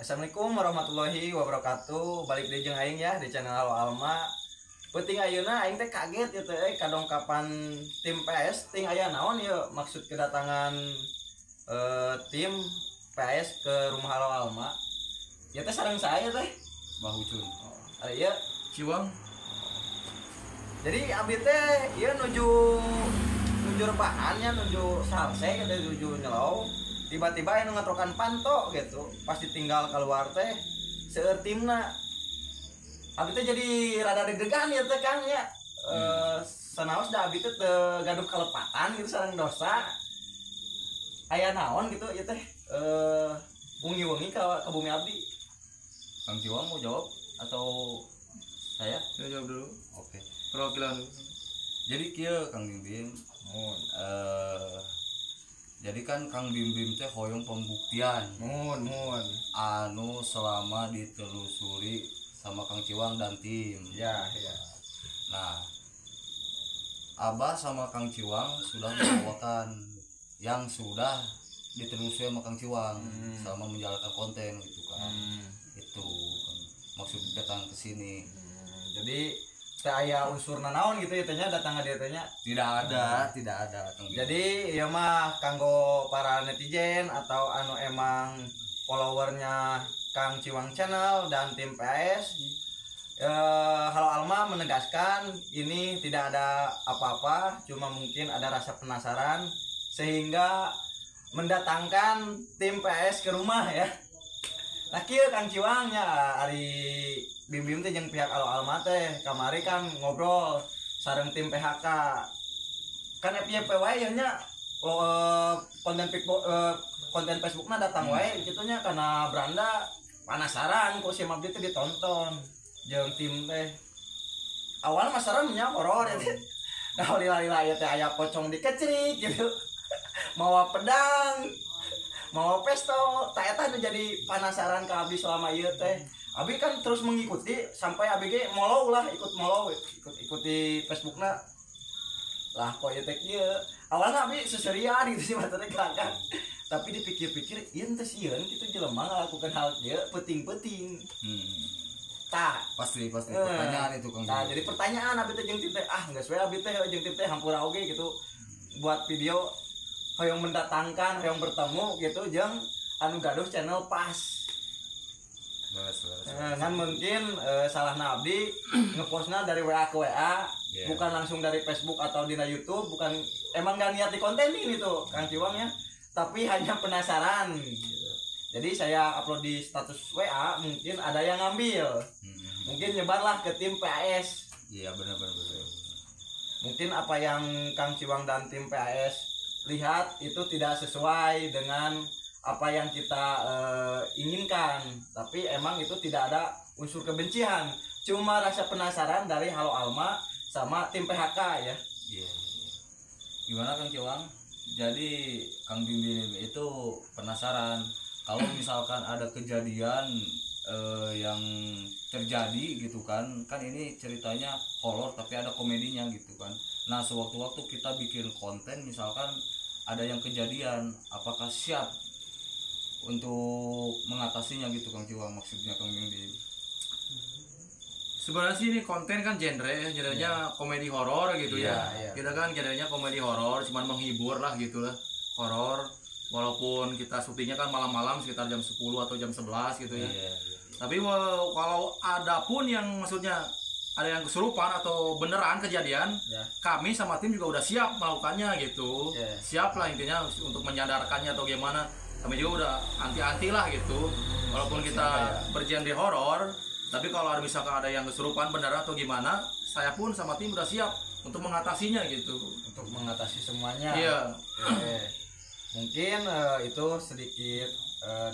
Assalamualaikum warahmatullahi wabarakatuh. Balik deui jeung aing ya di channel Halo Alma. Penting ayeuna aing teh kaget ya teh kadongkapan tim PS ting aya naon ya maksud kedatangan tim PS ke rumah Halo Alma. Ya teh sareng saya teh Bahucun. Aya Ciwang. Jadi abdi teh ieu nuju rebahan nya nuju salse gitu nuju nyelau. Tiba-tiba yang ngatrokan panto gitu pas ditinggal keluar teh seueur timna abdi teh jadi rada deg-degan ya teh Kang ya sanaos da abdi teh gaduh kalepatan gitu sareng dosa aya naon gitu ya teh wengi-wengi ka bumi abdi. Kang Ciwang mau jawab atau saya? Saya jawab dulu. Oke. Perwakilan dulu. Jadi kieu Kang Bimbim. Jadi kan Kang Bimbim teh hoyong pembuktian. Mun Anu selama ditelusuri sama Kang Ciwang dan tim. ya. Nah, Abah sama Kang Ciwang sudah membawakan yang sudah ditelusuri sama Kang Ciwang sama menjalankan konten gitu kan. Itu maksud datang ke sini. Jadi teh aya unsur naon gitu ya tehnya datang ka dieu teh nya. Tidak ada Kang Bimbim. Jadi ieu mah kanggo para netizen atau anu emang followernya Kang Ciwang Channel dan tim PS. Halo Alma menegaskan ini tidak ada apa-apa, cuma mungkin ada rasa penasaran sehingga mendatangkan tim PS ke rumah ya. Nah kieu Kang Ciwang nya ari Bimbim teh jeung pihak Halo Alma teh kamari kan ngobrol sareng tim PHK. Kan FYP wae nya konten Facebookna datang wae kitu nya karena beranda penasaran kok si Mabdi teh ditonton jeung tim teh. Awal mah sareng nya horor ya teh. Nah lila-lila ieu teh aya pocong dikecrik gitu. Mawa pedang, mawa pistol, tak eta jadi penasaran ka abdi selama ieu teh. Abi kan terus mengikuti sampai Abi ge mollow lah ikuti Facebookna lah kok ieu teh kieu awalna Abi seserian gitu sih materi kan tapi dipikir-pikir ieu teh sieun kitu jelema ngalakukeun hal ieu penting-penting tah pasti pertanyaan itu Kang. Nah jadi pertanyaan Abi teh jeung tim teh geus we Abi teh jeung tim teh hampura oge gitu buat video hoyong mendatangkan hoyong bertemu gitu jeung anu gaduh channel pas. Kan mungkin salah Abdi ngepostnya dari WA ke WA bukan langsung dari Facebook atau di YouTube, bukan emang gak niat di konten ini tuh Kang Ciwang ya, tapi hanya penasaran gitu. Jadi saya upload di status WA mungkin ada yang ngambil mungkin nyebarlah ke tim PAS. Iya benar. Mungkin apa yang Kang Ciwang dan tim PAS lihat itu tidak sesuai dengan apa yang kita inginkan, tapi emang itu tidak ada unsur kebencian, cuma rasa penasaran dari Halo Alma sama tim PHK ya. Iya. Gimana Kang Ciwang? Jadi Kang Bimbim itu penasaran kalau misalkan ada kejadian yang terjadi gitu kan ini ceritanya horor tapi ada komedinya gitu kan. Nah sewaktu-waktu kita bikin konten misalkan ada yang kejadian, apakah siap untuk mengatasinya gitu Kang Ciwang, maksudnya Kang Bimbim? Sebenarnya sih ini konten kan genrenya komedi horor gitu ya. Kita kan genrenya komedi horor, cuman menghibur lah gitulah. Horor walaupun kita syutingnya kan malam-malam sekitar jam 10 atau jam 11 gitu ya. Tapi kalau ada pun yang maksudnya ada yang kesurupan atau beneran kejadian, kami sama tim juga udah siap melakukannya gitu. Siap lah intinya untuk menyadarkannya atau gimana. Kami juga udah anti-anti lah gitu. Walaupun kita bergenre horor, tapi kalau ada misalkan ada yang kesurupan beneran atau gimana, saya pun sama tim udah siap untuk mengatasinya gitu. Untuk mengatasi semuanya. Iya. Mungkin itu sedikit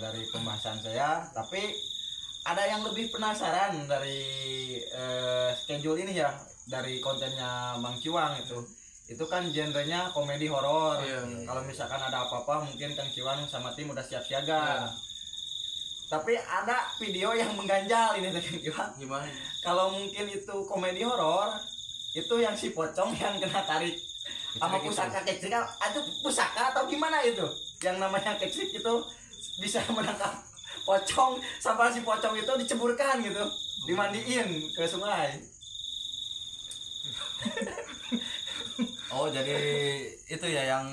dari pembahasan saya, tapi ada yang lebih penasaran dari schedule ini ya, dari kontennya Bang Ciwang itu kan genrenya komedi horor. Kalau misalkan ada apa-apa mungkin Kang Ciwang sama tim udah siap siaga. Tapi ada video yang mengganjal ini Kang Ciwang. Gimana? Kalau mungkin itu komedi horor, itu yang si pocong yang kena tarik sama pusaka kecil, itu pusaka atau gimana itu? Yang namanya kecil itu bisa menangkap pocong, sampah si pocong itu diceburkan gitu, dimandiin ke sungai. Oh, jadi itu ya yang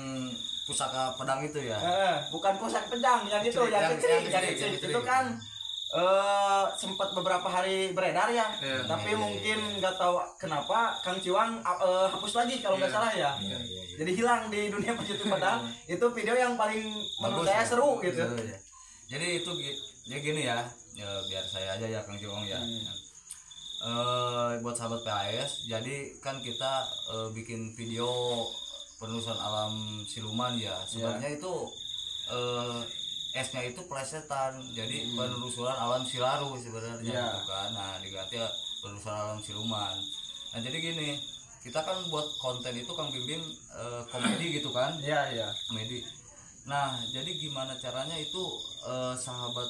pusaka pedang itu ya. Bukan pusaka pedang, yang itu, yang kecil itu kan sempat beberapa hari beredar ya, tapi mungkin nggak tahu kenapa Kang Ciwang hapus lagi kalau nggak salah ya. Jadi hilang di dunia pencetus pedang. Itu video yang paling menurut saya seru gitu. Jadi itu ya gini ya, biar saya aja ya Kang Ciwang ya. Buat sahabat PAS, jadi kan kita bikin video penelusuran alam siluman ya. Sebenarnya itu S-nya itu plesetan, jadi penelusuran alam silaru sebenarnya gitu kan. Nah, diganti penelusuran alam siluman. Nah, jadi gini, kita kan buat konten itu Kang Bim komedi gitu kan. Iya. Komedi. Nah, jadi gimana caranya itu sahabat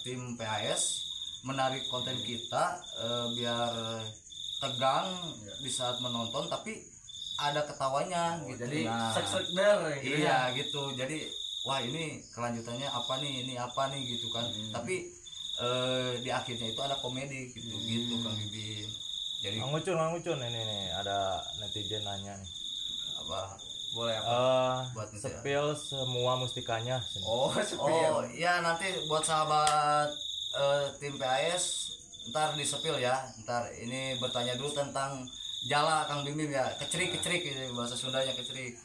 tim PAS menarik konten kita biar tegang di saat menonton tapi ada ketawanya gitu. Jadi nah, gitu. Iya gitu. Jadi wah ini kelanjutannya apa nih, ini apa nih gitu kan. Tapi di akhirnya itu ada komedi gitu gitu Kang Bibin. Jadi Mang Ucun ini nih ada netizen nanya nih. apa? Boleh apa? Buat Spill semua mustikanya sini. Oh, ya nanti buat sahabat tim PAS ntar di-spill ya. Ntar ini bertanya dulu tentang jala Kang Bim ya, kecerik gitu, bahasa Sundanya kecerik.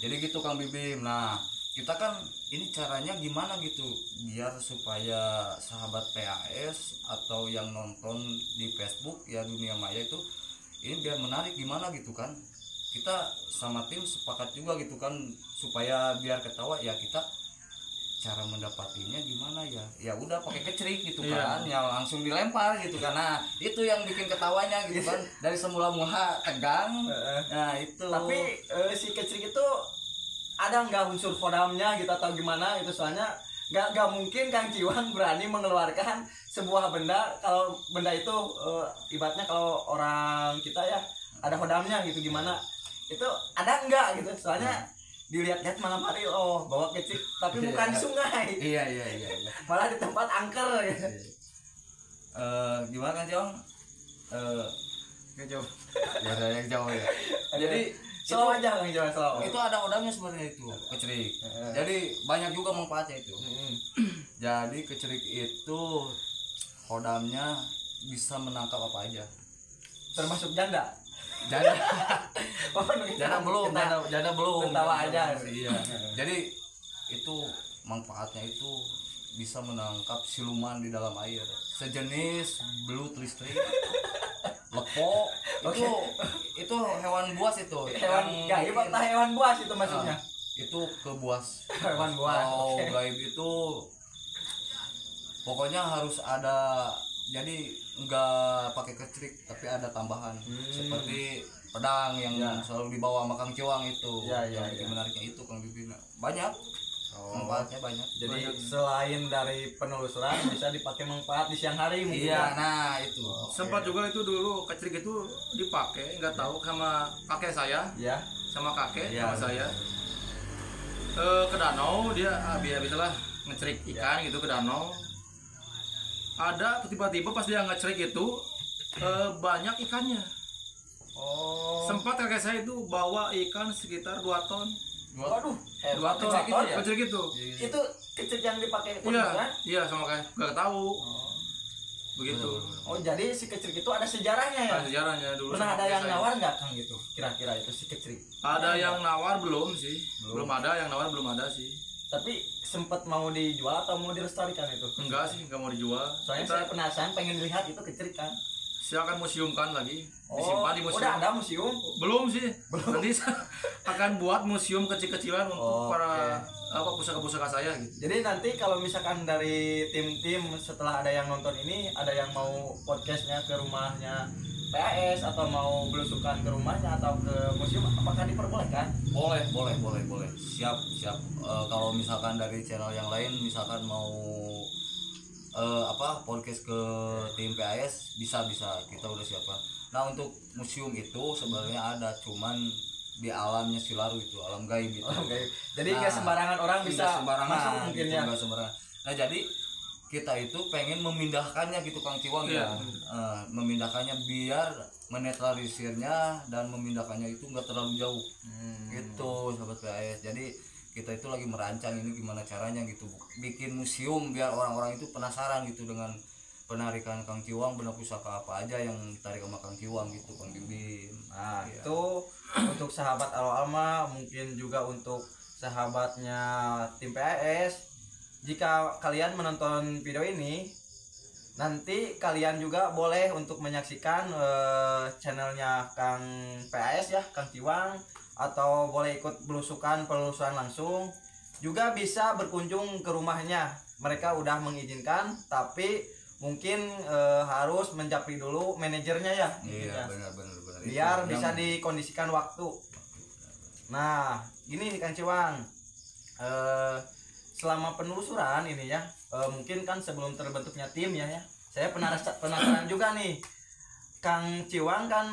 Jadi gitu Kang Bim. Nah, kita kan ini caranya gimana gitu biar supaya sahabat PAS atau yang nonton di Facebook ya dunia maya itu ini biar menarik gimana gitu kan. Kita sama tim sepakat juga gitu kan supaya biar ketawa ya kita cara mendapatinya gimana ya udah pakai kecerik gitu kan ya langsung dilempar gitu kan. Nah itu yang bikin ketawanya gitu kan dari semula mula tegang. Nah itu tapi si kecerik itu ada nggak unsur kodamnya gitu atau gimana gitu, soalnya nggak mungkin Kang Ciwang berani mengeluarkan sebuah benda kalau benda itu ibaratnya kalau orang kita ya ada kodamnya gitu, gimana itu ada enggak gitu, soalnya dilihat-lihat malam hari bawa kecil tapi bukan di sungai. Iya. Malah di tempat angker gitu. Gimana Kang Ciwang? Jauh. Ya yang jauh ya. Jadi Selalu aja Kang Ciwang selalu. Itu ada kodamnya sebenarnya itu kecerik. Jadi banyak juga manfaatnya itu. Jadi kecerik itu kodamnya bisa menangkap apa aja. Termasuk janda. Janda belum. Tertawa aja. Iya. Jadi itu manfaatnya itu bisa menangkap siluman di dalam air. Sejenis belut listrik. Lepo itu hewan buas itu. Hewan gaib atau hewan buas itu maksudnya? Itu ke buas. Hewan buas. Kalau gaib itu pokoknya harus ada, jadi enggak pakai kecerik tapi ada tambahan seperti pedang yang selalu dibawa sama Kang Ciwang itu. Yang bikin menariknya itu Kang Bibina. Banyak. Manfaatnya banyak. Jadi selain dari penelusuran bisa dipakai manfaat di siang hari mungkin. Iya, nah itu. Sempat juga itu dulu kecerik itu dipakai, nggak tahu sama kakek saya. Iya. Sama kakek sama saya. Ke danau dia biasalah ngecerik ikan gitu ke danau. Ada tiba-tiba pas dia ngecerik itu banyak ikannya. Sempat kakek saya itu bawa ikan sekitar 2 ton. Waduh, 2 ton kecerik itu. Itu kecerik yang dipakai Iya, sama kayak nggak tahu. Begitu. Oh, jadi si kecerik itu ada sejarahnya ya? Ada sejarahnya dulu. Pernah ada yang nawar nggak Kang gitu? Kira-kira itu si kecerik. Ada yang nawar belum sih? Belum ada yang nawar, belum ada sih. Tapi sempat mau dijual atau mau dilestarikan itu? Enggak sih, enggak mau dijual. Soalnya saya penasaran pengen lihat itu kecerik kan. Saya akan museumkan lagi, disimpan di museum. Udah ada museum? Belum sih. Nanti saya akan buat museum kecil-kecilan untuk para pusaka-pusaka saya gitu. Jadi nanti kalau misalkan dari tim-tim setelah ada yang nonton ini, ada yang mau podcastnya ke rumahnya PAS atau mau belusukan ke rumahnya atau ke museum, apakah diperbolehkan? Boleh. Siap. Kalau misalkan dari channel yang lain misalkan mau podcast ke tim PAS bisa kita udah siapkan. Nah untuk museum itu sebenarnya ada, cuman di alamnya Silaru itu, alam gaib itu. Jadi nggak sembarangan orang bisa nggak sembarangan masuk mungkin gitu, ya. nggak sembarangan. Nah jadi kita itu pengen memindahkannya gitu Kang Ciwang ya. Memindahkannya biar menetralisirnya dan memindahkannya itu nggak terlalu jauh. Gitu sahabat PAS. Jadi kita itu lagi merancang ini gimana caranya gitu, bikin museum biar orang-orang itu penasaran gitu dengan penarikan Kang Ciwang, benda pusaka apa aja yang ditarik sama Kang Ciwang gitu Kang Bimbim. Nah itu untuk sahabat Alma, mungkin juga untuk sahabatnya tim PAS. Jika kalian menonton video ini, nanti kalian juga boleh untuk menyaksikan channelnya Kang PAS ya, Kang Ciwang, atau boleh ikut penelusuran langsung. Juga bisa berkunjung ke rumahnya. Mereka udah mengizinkan, tapi mungkin harus menjapri dulu manajernya ya. Iya, Ya. benar. Biar Itu bisa yang- dikondisikan waktu. Nah, gini nih Kang Ciwang. Selama penelusuran ini ya, mungkin kan sebelum terbentuknya tim ya, saya penasaran juga nih. Kang Ciwang kan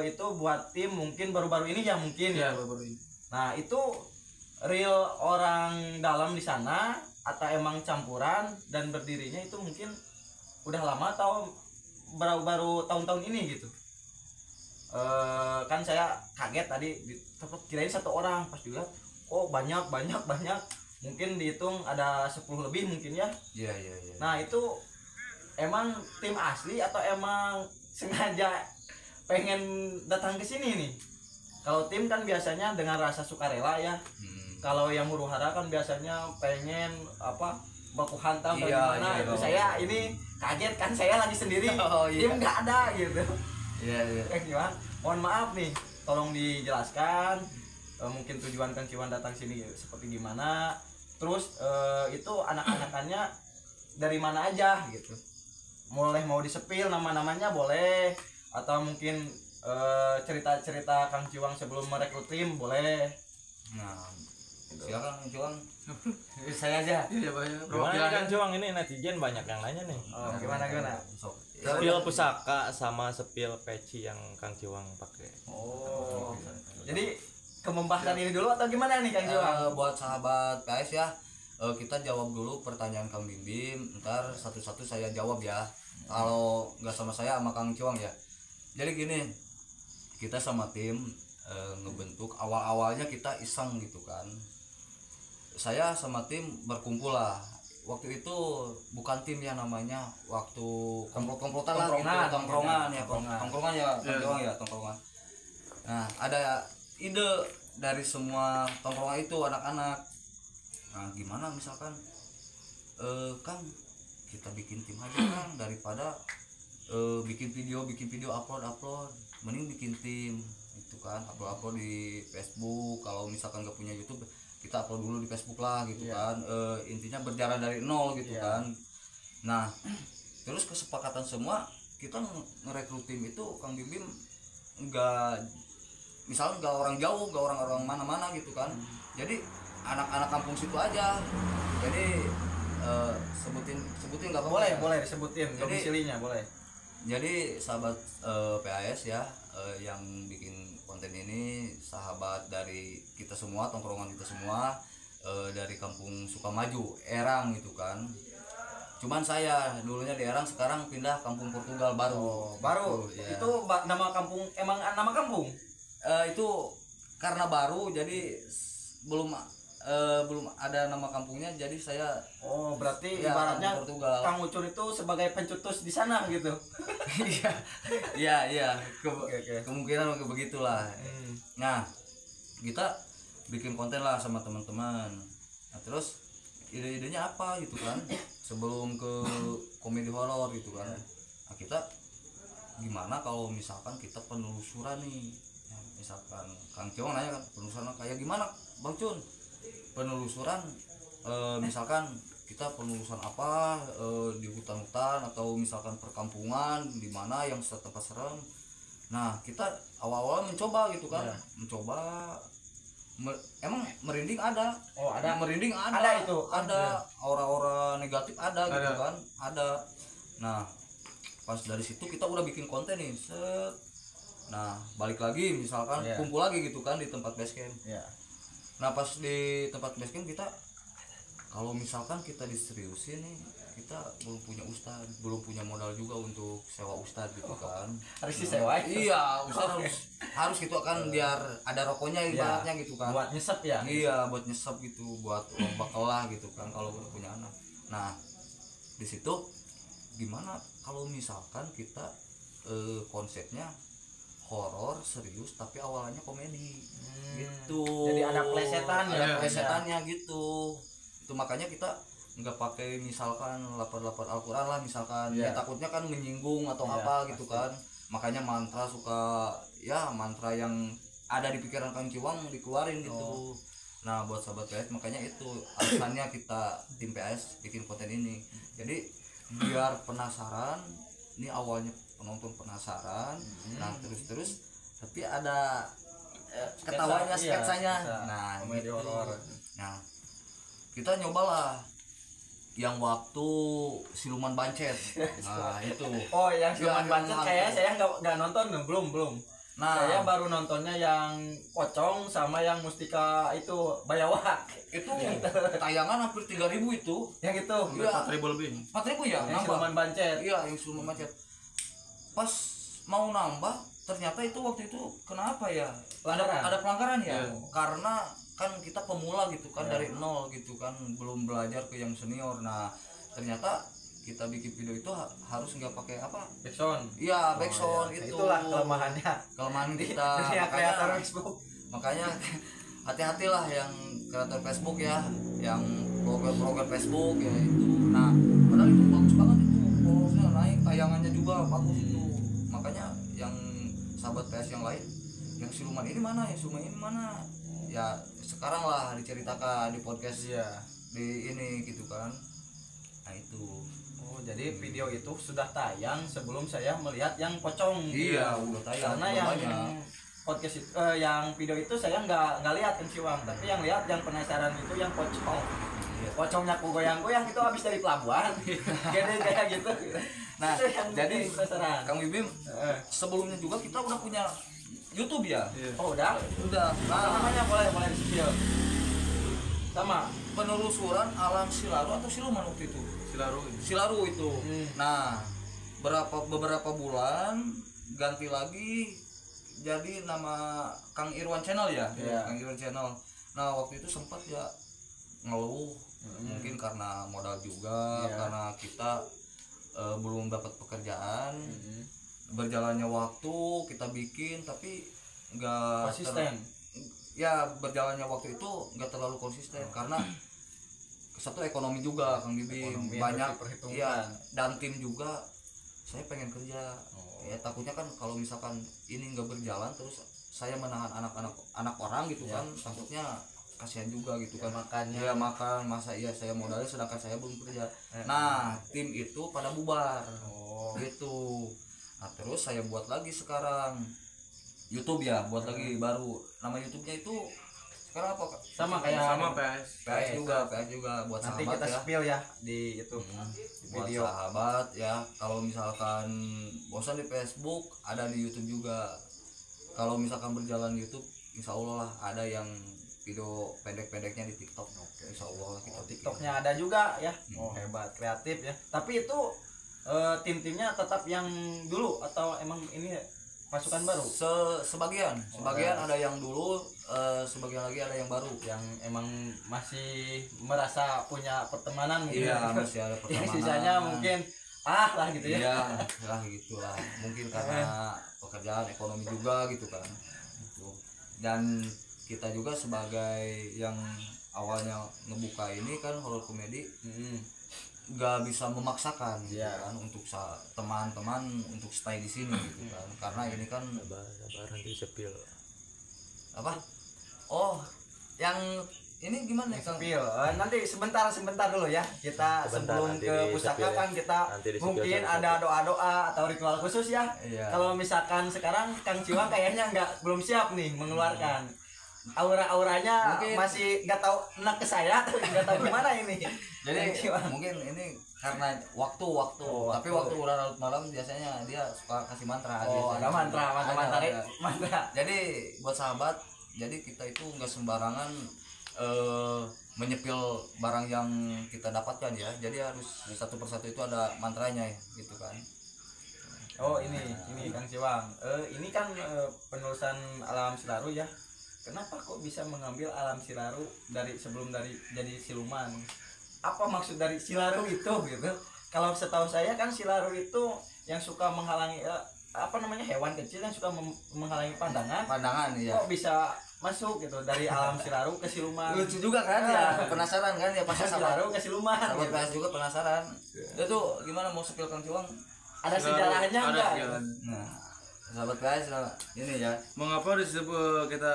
itu buat tim mungkin baru-baru ini ya mungkin ya. baru ini. Nah, itu real orang dalam di sana atau emang campuran, dan berdirinya itu mungkin udah lama atau baru tahun-tahun ini gitu. Kan saya kaget tadi kirain satu orang, pas dilihat oh banyak mungkin dihitung ada 10 lebih mungkin ya. Iya. Nah itu emang tim asli atau emang sengaja pengen datang ke sini nih? Kalau tim kan biasanya dengan rasa sukarela ya. Kalau yang huru-hara kan biasanya pengen apa baku hantam atau Iya, gimana. iya, Itu iya. saya ini kaget kan, saya lagi sendiri, Oh, iya. tim nggak ada gitu. Iya. Gimana? Mohon maaf nih, tolong dijelaskan mungkin tujuan Kang Ciwang datang sini seperti gimana. Terus itu anak-anakannya dari mana aja gitu. Mau disepil nama-namanya boleh, atau mungkin cerita-cerita Kang Ciwang sebelum merekrut tim boleh. Nah, silakan Kang Ciwang. Saya aja. Iya banyak. Gimana nih Kang Ciwang, ini netizen banyak yang nanya nih. Oh, gimana? Sok. Sepil pusaka sama sepil peci yang Kang Ciwang pakai. Oh. Jadi ke pembahasan ini dulu atau gimana nih Kang Ciwang? Buat sahabat PS ya, kita jawab dulu pertanyaan Kang Bimbim, ntar satu-satu saya jawab ya. Kalau nggak sama saya sama Kang Ciwang ya. Jadi gini, kita sama tim ngebentuk, awalnya kita iseng gitu kan. Saya sama tim berkumpul lah. Waktu itu bukan tim ya namanya, waktu komplotan lah gitu, tongkrongan ya, tongkrongan ya, Kang Ciwang ya, tongkrongan. Nah, ada ide dari semua tongkrongan itu anak-anak. Nah, gimana misalkan Kang, kita bikin tim aja Kang, daripada bikin video upload, mending bikin tim itu kan, upload di Facebook. Kalau misalkan nggak punya YouTube, kita upload dulu di Facebook lah gitu kan. Intinya berjalan dari nol gitu kan. Nah, terus kesepakatan semua kita ngerekrut tim itu Kang Bimbim nggak, misalnya nggak orang jauh, nggak orang mana-mana gitu kan. Jadi anak-anak kampung situ aja. Jadi sebutin nggak apa-apa. Boleh disebutin Jadi- domisilinya boleh. Jadi sahabat PAS ya, yang bikin konten ini sahabat dari kita semua, tongkrongan kita semua, dari kampung Sukamaju, Erang gitu kan. Cuman saya dulunya di Erang, sekarang pindah kampung Portugal baru. Baru Gitu, ya. itu nama kampung, emang nama kampung? Itu karena baru, jadi belum ada nama kampungnya, jadi saya Oh, berarti ya, ibaratnya kampung Portugal. Kang Ucur itu sebagai pencetus di sana gitu. Iya, Oke. kemungkinan begitulah. Nah, kita bikin konten lah sama teman-teman. Nah, terus ide-idenya apa gitu kan? Sebelum ke komedi horor gitu kan. Nah, kita gimana kalau misalkan kita penelusuran nih? Ya, misalkan Kang Ciwang nanya kan, penelusuran kayak gimana, Bang Cun? Penelusuran misalkan kita penelusuran apa di hutan-hutan atau misalkan perkampungan di mana yang tempat serem. Nah, kita awal-awal mencoba gitu kan. Mencoba emang merinding ada. Oh, ada. Merinding ada. Ada itu. Ada aura-aura negatif ada gitu kan. Ada. Nah, pas dari situ kita udah bikin konten nih. Set. Nah balik lagi misalkan kumpul lagi gitu kan di tempat base camp. Nah pas di tempat base camp kita kalau misalkan kita diseriusin nih, kita belum punya ustad, belum punya modal juga untuk sewa ustad gitu kan. Harus disewa. Iya, ustad harus gitu kan biar ada rokoknya ibaratnya gitu kan. Buat nyesep ya. Iya, buat nyesep gitu, buat uang bakal lah gitu kan kalau udah punya anak. Nah, di situ gimana kalau misalkan kita konsepnya horor serius tapi awalnya komedi gitu. Jadi ada plesetan ya. Ada plesetannya gitu. Itu makanya kita nggak pakai misalkan lapor-lapor Al-Quran lah misalkan ya takutnya kan menyinggung atau apa gitu kan. Makanya mantra suka ya mantra yang ada di pikiran Kang Ciwang dikeluarin gitu. Nah buat sahabat PS makanya itu alasannya kita tim PS bikin konten ini. Jadi biar penasaran, ini awalnya penonton penasaran, nah terus tapi ada ketawanya sketsanya. Nah komedi gitu. horor. Nah kita nyobalah yang waktu siluman bancet. Nah itu Oh yang siluman bancet kayak saya nggak nonton belum. Nah saya baru nontonnya yang pocong sama yang mustika itu bayawak. Itu tayangan hampir 3.000 itu. Yang itu. Iya. 4.000 lebih. 4.000 ya. Yang siluman bancet. Iya yang siluman bancet. Pas mau nambah ternyata itu waktu itu kenapa ya? Ada pelanggaran ya. Karena kan kita pemula gitu kan dari nol gitu kan belum belajar ke yang senior. Nah ternyata kita bikin video itu harus nggak pakai apa backsound. Iya backsound itu. Itulah kelemahannya kita kreator Facebook. Makanya hati-hatilah yang kreator Facebook ya, yang blogger Facebook ya itu. Nah padahal itu bagus banget itu followersnya naik, tayangannya juga bagus itu. Makanya yang sahabat PS yang lain yang siluman ini mana ya sekarang lah diceritakan di podcast di ini gitu kan. Nah itu jadi video itu sudah tayang sebelum saya melihat yang pocong. Iya udah tayang karena yang podcast itu yang video itu saya nggak lihat kan Ciwang, tapi yang lihat yang penasaran itu yang pocong. Pocongnya ku goyang-goyang itu habis dari pelabuhan. Jadi kayak gitu. Nah jadi penasaran Kang Bibim sebelumnya juga kita udah punya YouTube ya. Oh udah. Nah namanya boleh di-spill. Sama penelusuran alam Silaru atau siluman waktu itu. Silaru itu. Nah beberapa bulan ganti lagi jadi nama Kang Irwan Channel ya. Kang Irwan Channel. Nah waktu itu sempat ya ngeluh mungkin karena modal juga karena kita belum dapat pekerjaan. Berjalannya waktu kita bikin tapi nggak konsisten. Ya berjalannya waktu itu nggak terlalu konsisten karena satu ekonomi juga Kang Bibim banyak ya dan tim juga saya pengen kerja ya takutnya kan kalau misalkan ini nggak berjalan terus saya menahan anak orang gitu kan takutnya kasihan juga gitu kan makannya makan masa iya saya modalnya sedangkan saya belum kerja. Nah tim itu pada bubar gitu. Nah terus saya buat lagi sekarang YouTube ya buat lagi baru nama YouTube-nya itu sekarang apa Kak? Sama PS juga buat nanti sahabat kita ya. spill ya di itu Buat video. sahabat ya kalau misalkan bosan di Facebook ada di YouTube juga. Kalau misalkan berjalan di YouTube insya Allah lah ada yang video pendek-pendeknya di TikTok. Insya Allah kita TikToknya ada juga ya. Hebat kreatif ya. Tapi itu tim-timnya tetap yang dulu atau emang ini pasukan baru? Sebagian ada yang dulu, sebagian lagi ada yang baru yang emang masih merasa punya pertemanan mungkin. Iya masih ada pertemanan. Yang sisanya mungkin lah gitu ya. Iya lah gitulah mungkin karena pekerjaan ekonomi juga gitu kan. Dan kita juga sebagai yang awalnya ngebuka ini kan horor komedi nggak bisa memaksakan gitu kan untuk teman-teman untuk stay di sini gitu kan karena ini kan sabar nanti sepil apa yang ini gimana ya Kang? Spill. Nanti sebentar dulu ya kita sebelum ke pusaka kan kita mungkin ada doa-doa atau ritual khusus ya. Kalau misalkan sekarang Kang Ciwang kayaknya belum siap nih mengeluarkan. aura-auranya Mungkin. masih nggak tahu enak ke saya, nggak tahu gimana ini. Jadi Kiwang. mungkin ini karena waktu Oh, tapi waktu udah larut malam biasanya dia suka kasih mantra Oh, biasanya. ada mantra Ada. mantra. Jadi buat sahabat, jadi kita itu nggak sembarangan menyepil barang yang kita dapatkan ya. Jadi harus satu persatu itu ada mantranya ya, gitu kan. Oh ini Kang Ciwang. Ini kan penulisan Alam Silaru ya. Kenapa kok bisa mengambil Alam Silaru sebelum jadi siluman? Apa maksud dari Silaru itu gitu? Kalau setahu saya kan Silaru itu yang suka menghalangi hewan kecil yang suka menghalangi pandangan. Ya. Kok bisa masuk gitu dari Alam Silaru ke siluman? Lucu juga kan ya, penasaran kan ya pasti Silaru ke siluman. sahabat Gitu. PS juga penasaran. Itu gimana mau sepil Kang Ciwang? Ada sejarahnya ada enggak? sejarah. Nah, sahabat PS ini ya. Mengapa disebut kita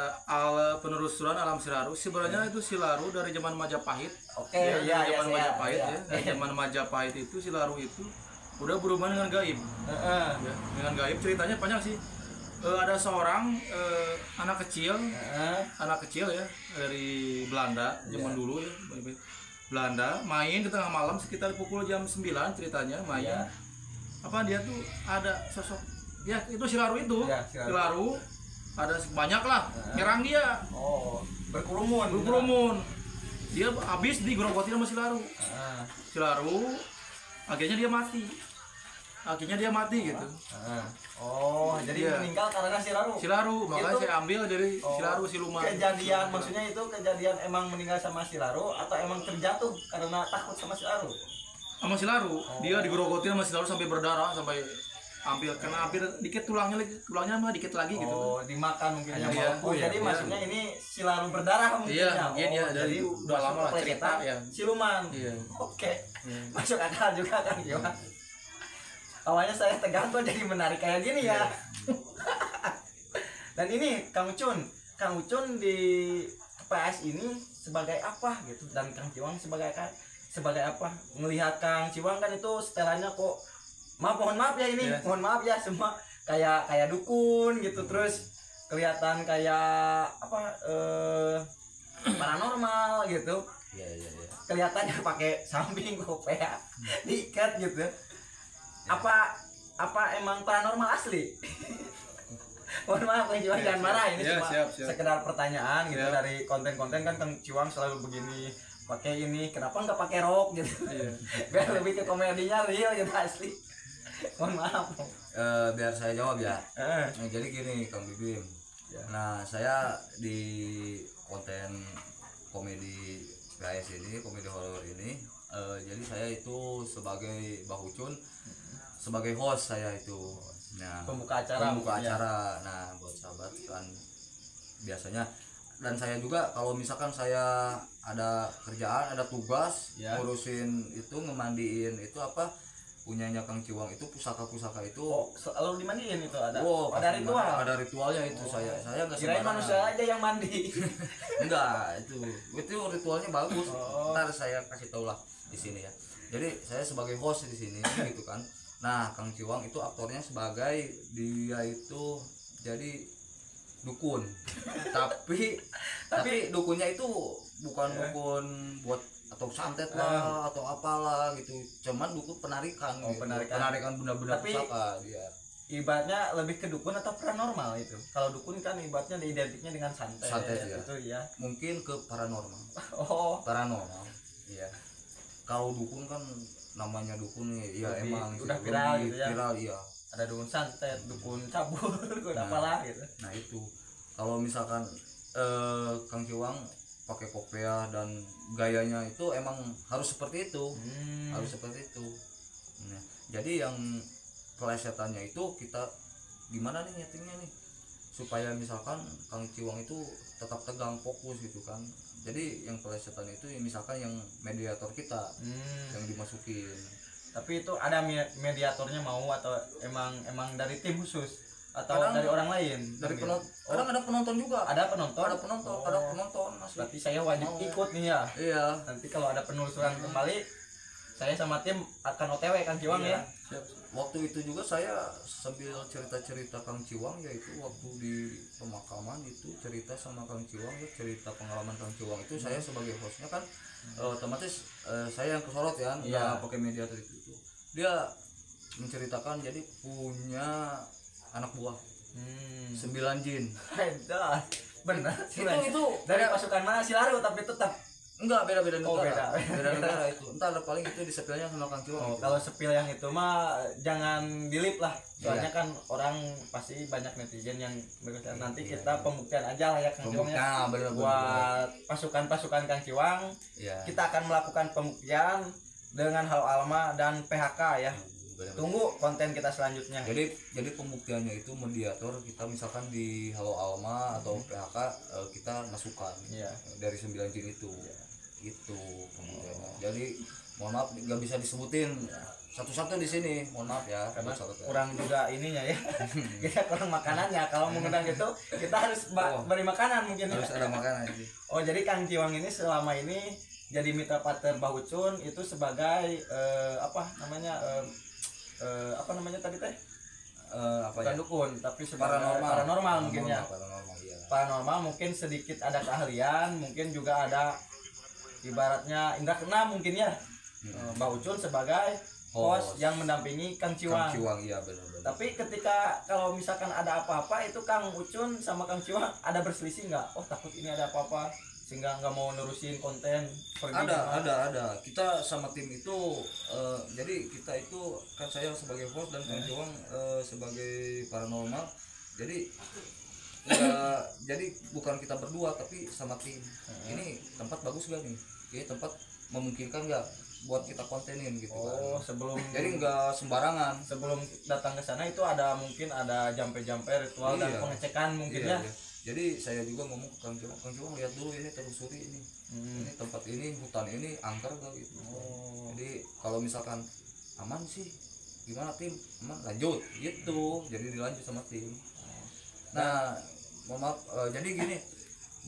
penelusuran Alam Silaru? Sebenarnya itu Silaru dari zaman Majapahit. Oke, Dari ya, zaman Majapahit ya. ya. Dari zaman Majapahit itu Silaru itu udah berhubungan dengan gaib. Heeh. Ya, dengan gaib ceritanya panjang sih. Ada seorang anak kecil ya dari Belanda zaman dulu ya. Belanda main di tengah malam sekitar pukul jam 9 ceritanya main. Ya. Apa dia tuh ada sosok ya itu Silaru itu. Ya, Silaru. Ada banyak lah nyerang dia. Oh, berkerumun. Dia habis digerogoti sama Silaru. Silaru akhirnya dia mati gitu. Oh, jadi Iya. meninggal karena Silaru. Makanya Itu- saya ambil dari Oh, Silaru siluman. Kejadian maksudnya itu kejadian emang meninggal sama Silaru atau emang terjatuh karena takut sama Silaru? Sama Silaru, dia digerogoti sama Silaru sampai berdarah sampai hampir dikit tulangnya mah dikit lagi gitu. Oh, dimakan mungkin ya. Iya. Oh, jadi Iya. maksudnya ini Silaru berdarah mungkin Iya, ya. mungkin ya, dari jadi udah lama lah plesetan cerita, ya. siluman. Iya. Oke. Masuk akal juga kan gimana? Awalnya saya tegang kok jadi menarik kayak gini ya. Dan ini Kang Ucun di PS ini sebagai apa gitu dan Kang Ciwang sebagai apa? Melihat Kang Ciwang kan itu setelannya kok mohon maaf ya ini, Yes. mohon maaf ya semua kayak dukun gitu terus kelihatan kayak paranormal gitu. Iya. Kelihatannya pakai samping kopea diikat gitu. Apa emang paranormal asli? Mohon maaf Kang Ciwang jangan marah ini Ya, cuma siap. sekedar pertanyaan gitu Ya. dari konten-konten kan Kang Ciwang selalu begini pakai ini kenapa nggak pakai rok gitu Iya. biar lebih ke komedinya real gitu asli. Mohon maaf. Biar saya jawab ya. Eh, Nah, jadi gini Kang Bibim. Ya. Nah, saya di konten komedi PS ini, komedi horor ini, jadi saya itu sebagai Bahucun, sebagai host saya itu. Nah, Pembuka acara pembuka mungkin ya. acara. Nah, buat sahabat kan biasanya dan saya juga kalau misalkan saya ada kerjaan, ada tugas Ya. ngurusin itu, ngemandiin itu punyanya Kang Ciwang itu pusaka-pusaka itu. Oh, selalu dimandiin itu ada. Oh, ada pasti ritual. ada ritualnya itu. Saya nggak Kirain sembarangan. manusia aja yang mandi. Enggak, itu ritualnya bagus. Oh. Ntar saya kasih tau lah di sini ya. Jadi saya sebagai host di sini gitu kan. Nah, Kang Ciwang itu aktornya sebagai dia itu jadi dukun. tapi dukunnya itu bukan dukun buat atau santet lah atau apalah gitu. Cuman dukun penarikan Oh, gitu. penarikan. Penarikan benda-benda Tapi- pusaka dia. Ibaratnya lebih ke dukun atau paranormal itu. Kalau dukun kan ibaratnya identiknya dengan santet. Santet, ya. Itu ya. Mungkin ke paranormal. Oh, Paranormal. Iya. Kalau dukun kan namanya dukun ya Lebih- emang udah sih, viral lebih gitu ya. viral, iya. ada dukun santet, dukun cabul, dukun Nah. apalah gitu. Nah itu kalau misalkan Kang Ciwang pakai kopea dan gayanya itu emang harus seperti itu, harus seperti itu. Nah, jadi yang pelesetannya itu kita gimana nih nyetingnya nih supaya misalkan Kang Ciwang itu tetap tegang fokus gitu kan. Jadi yang pelesetan itu misalkan yang mediator kita yang dimasukin. Tapi itu ada mediatornya mau atau emang dari tim khusus atau Kadang dari orang lain? Dari Gitu. penonton, kadang ada penonton juga. Ada penonton. Ada penonton, Oh. ada penonton asli. Berarti saya wajib Mau. ikut nih ya. Iya. Nanti kalau ada penelusuran kembali saya sama tim akan OTW Kang Ciwang ya. Waktu itu juga saya sambil cerita-cerita Kang Ciwang, yaitu waktu di pemakaman itu cerita sama Kang Ciwang ya, cerita pengalaman Kang Ciwang itu saya sebagai hostnya kan otomatis saya yang kesorot ya, nggak pakai mediator itu. Dia menceritakan jadi punya anak buah 9 jin. Hebat. Benar. Itu Dari pasukan mana Silaru tapi tetap enggak beda-beda Oh, negara. beda. Beda negara itu. Entar paling itu disepilnya sama Kang Ciwang. Oh, kalau sepil yang itu mah jangan dilip lah. Soalnya kan orang pasti banyak netizen yang berkata nanti kita pembuktian aja lah ya Kang Ciwang ya. Nah, benar Buat pasukan-pasukan Kang Ciwang, Iya. kita akan melakukan pembuktian dengan Halo Alma dan PHK ya. Tunggu konten kita selanjutnya. Jadi pembuktiannya itu mediator kita misalkan di Halo Alma atau PHK kita masukkan dari 9 jin itu. Itu pembuktiannya. Jadi mohon maaf nggak bisa disebutin satu-satu di sini. Mohon maaf ya. Karena kurang juga ininya ya. Kita kurang makanannya. Kalau mengundang itu kita harus beri makanan mungkin. Harus ada makanan sih. Oh, jadi Kang Ciwang ini selama ini jadi mitra pater Bahucun itu sebagai apa namanya tadi teh? Bukan dukun, tapi sebagai paranormal mungkin ya. Paranormal mungkin sedikit ada keahlian, mungkin juga ada ibaratnya indra keenam mungkin ya. Bahucun sebagai host yang mendampingi Kang Ciwang. Kang Ciwang iya benar. Tapi ketika kalau misalkan ada apa-apa itu Kang Ucun sama Kang Ciwang ada berselisih nggak? Oh takut ini ada apa-apa sehingga nggak mau nerusin konten pergi. Ada kita sama tim itu jadi kita itu kan saya sebagai host dan Kang Ciwang sebagai paranormal jadi jadi bukan kita berdua tapi sama tim. Ini tempat bagus gak nih? Ini tempat memungkinkan nggak buat kita kontenin gitu kan. Sebelum jadi nggak sembarangan. Sebelum datang ke sana itu ada mungkin ada jampe-jampe ritual dan pengecekan mungkin ya. Jadi saya juga ngomong ke Kang Ciwang lihat dulu ini telusuri ini. Ini tempat ini, hutan ini angker gak gitu. Jadi kalau misalkan aman sih gimana tim? Aman lanjut gitu. Jadi dilanjut sama tim. Nah, mohon maaf jadi gini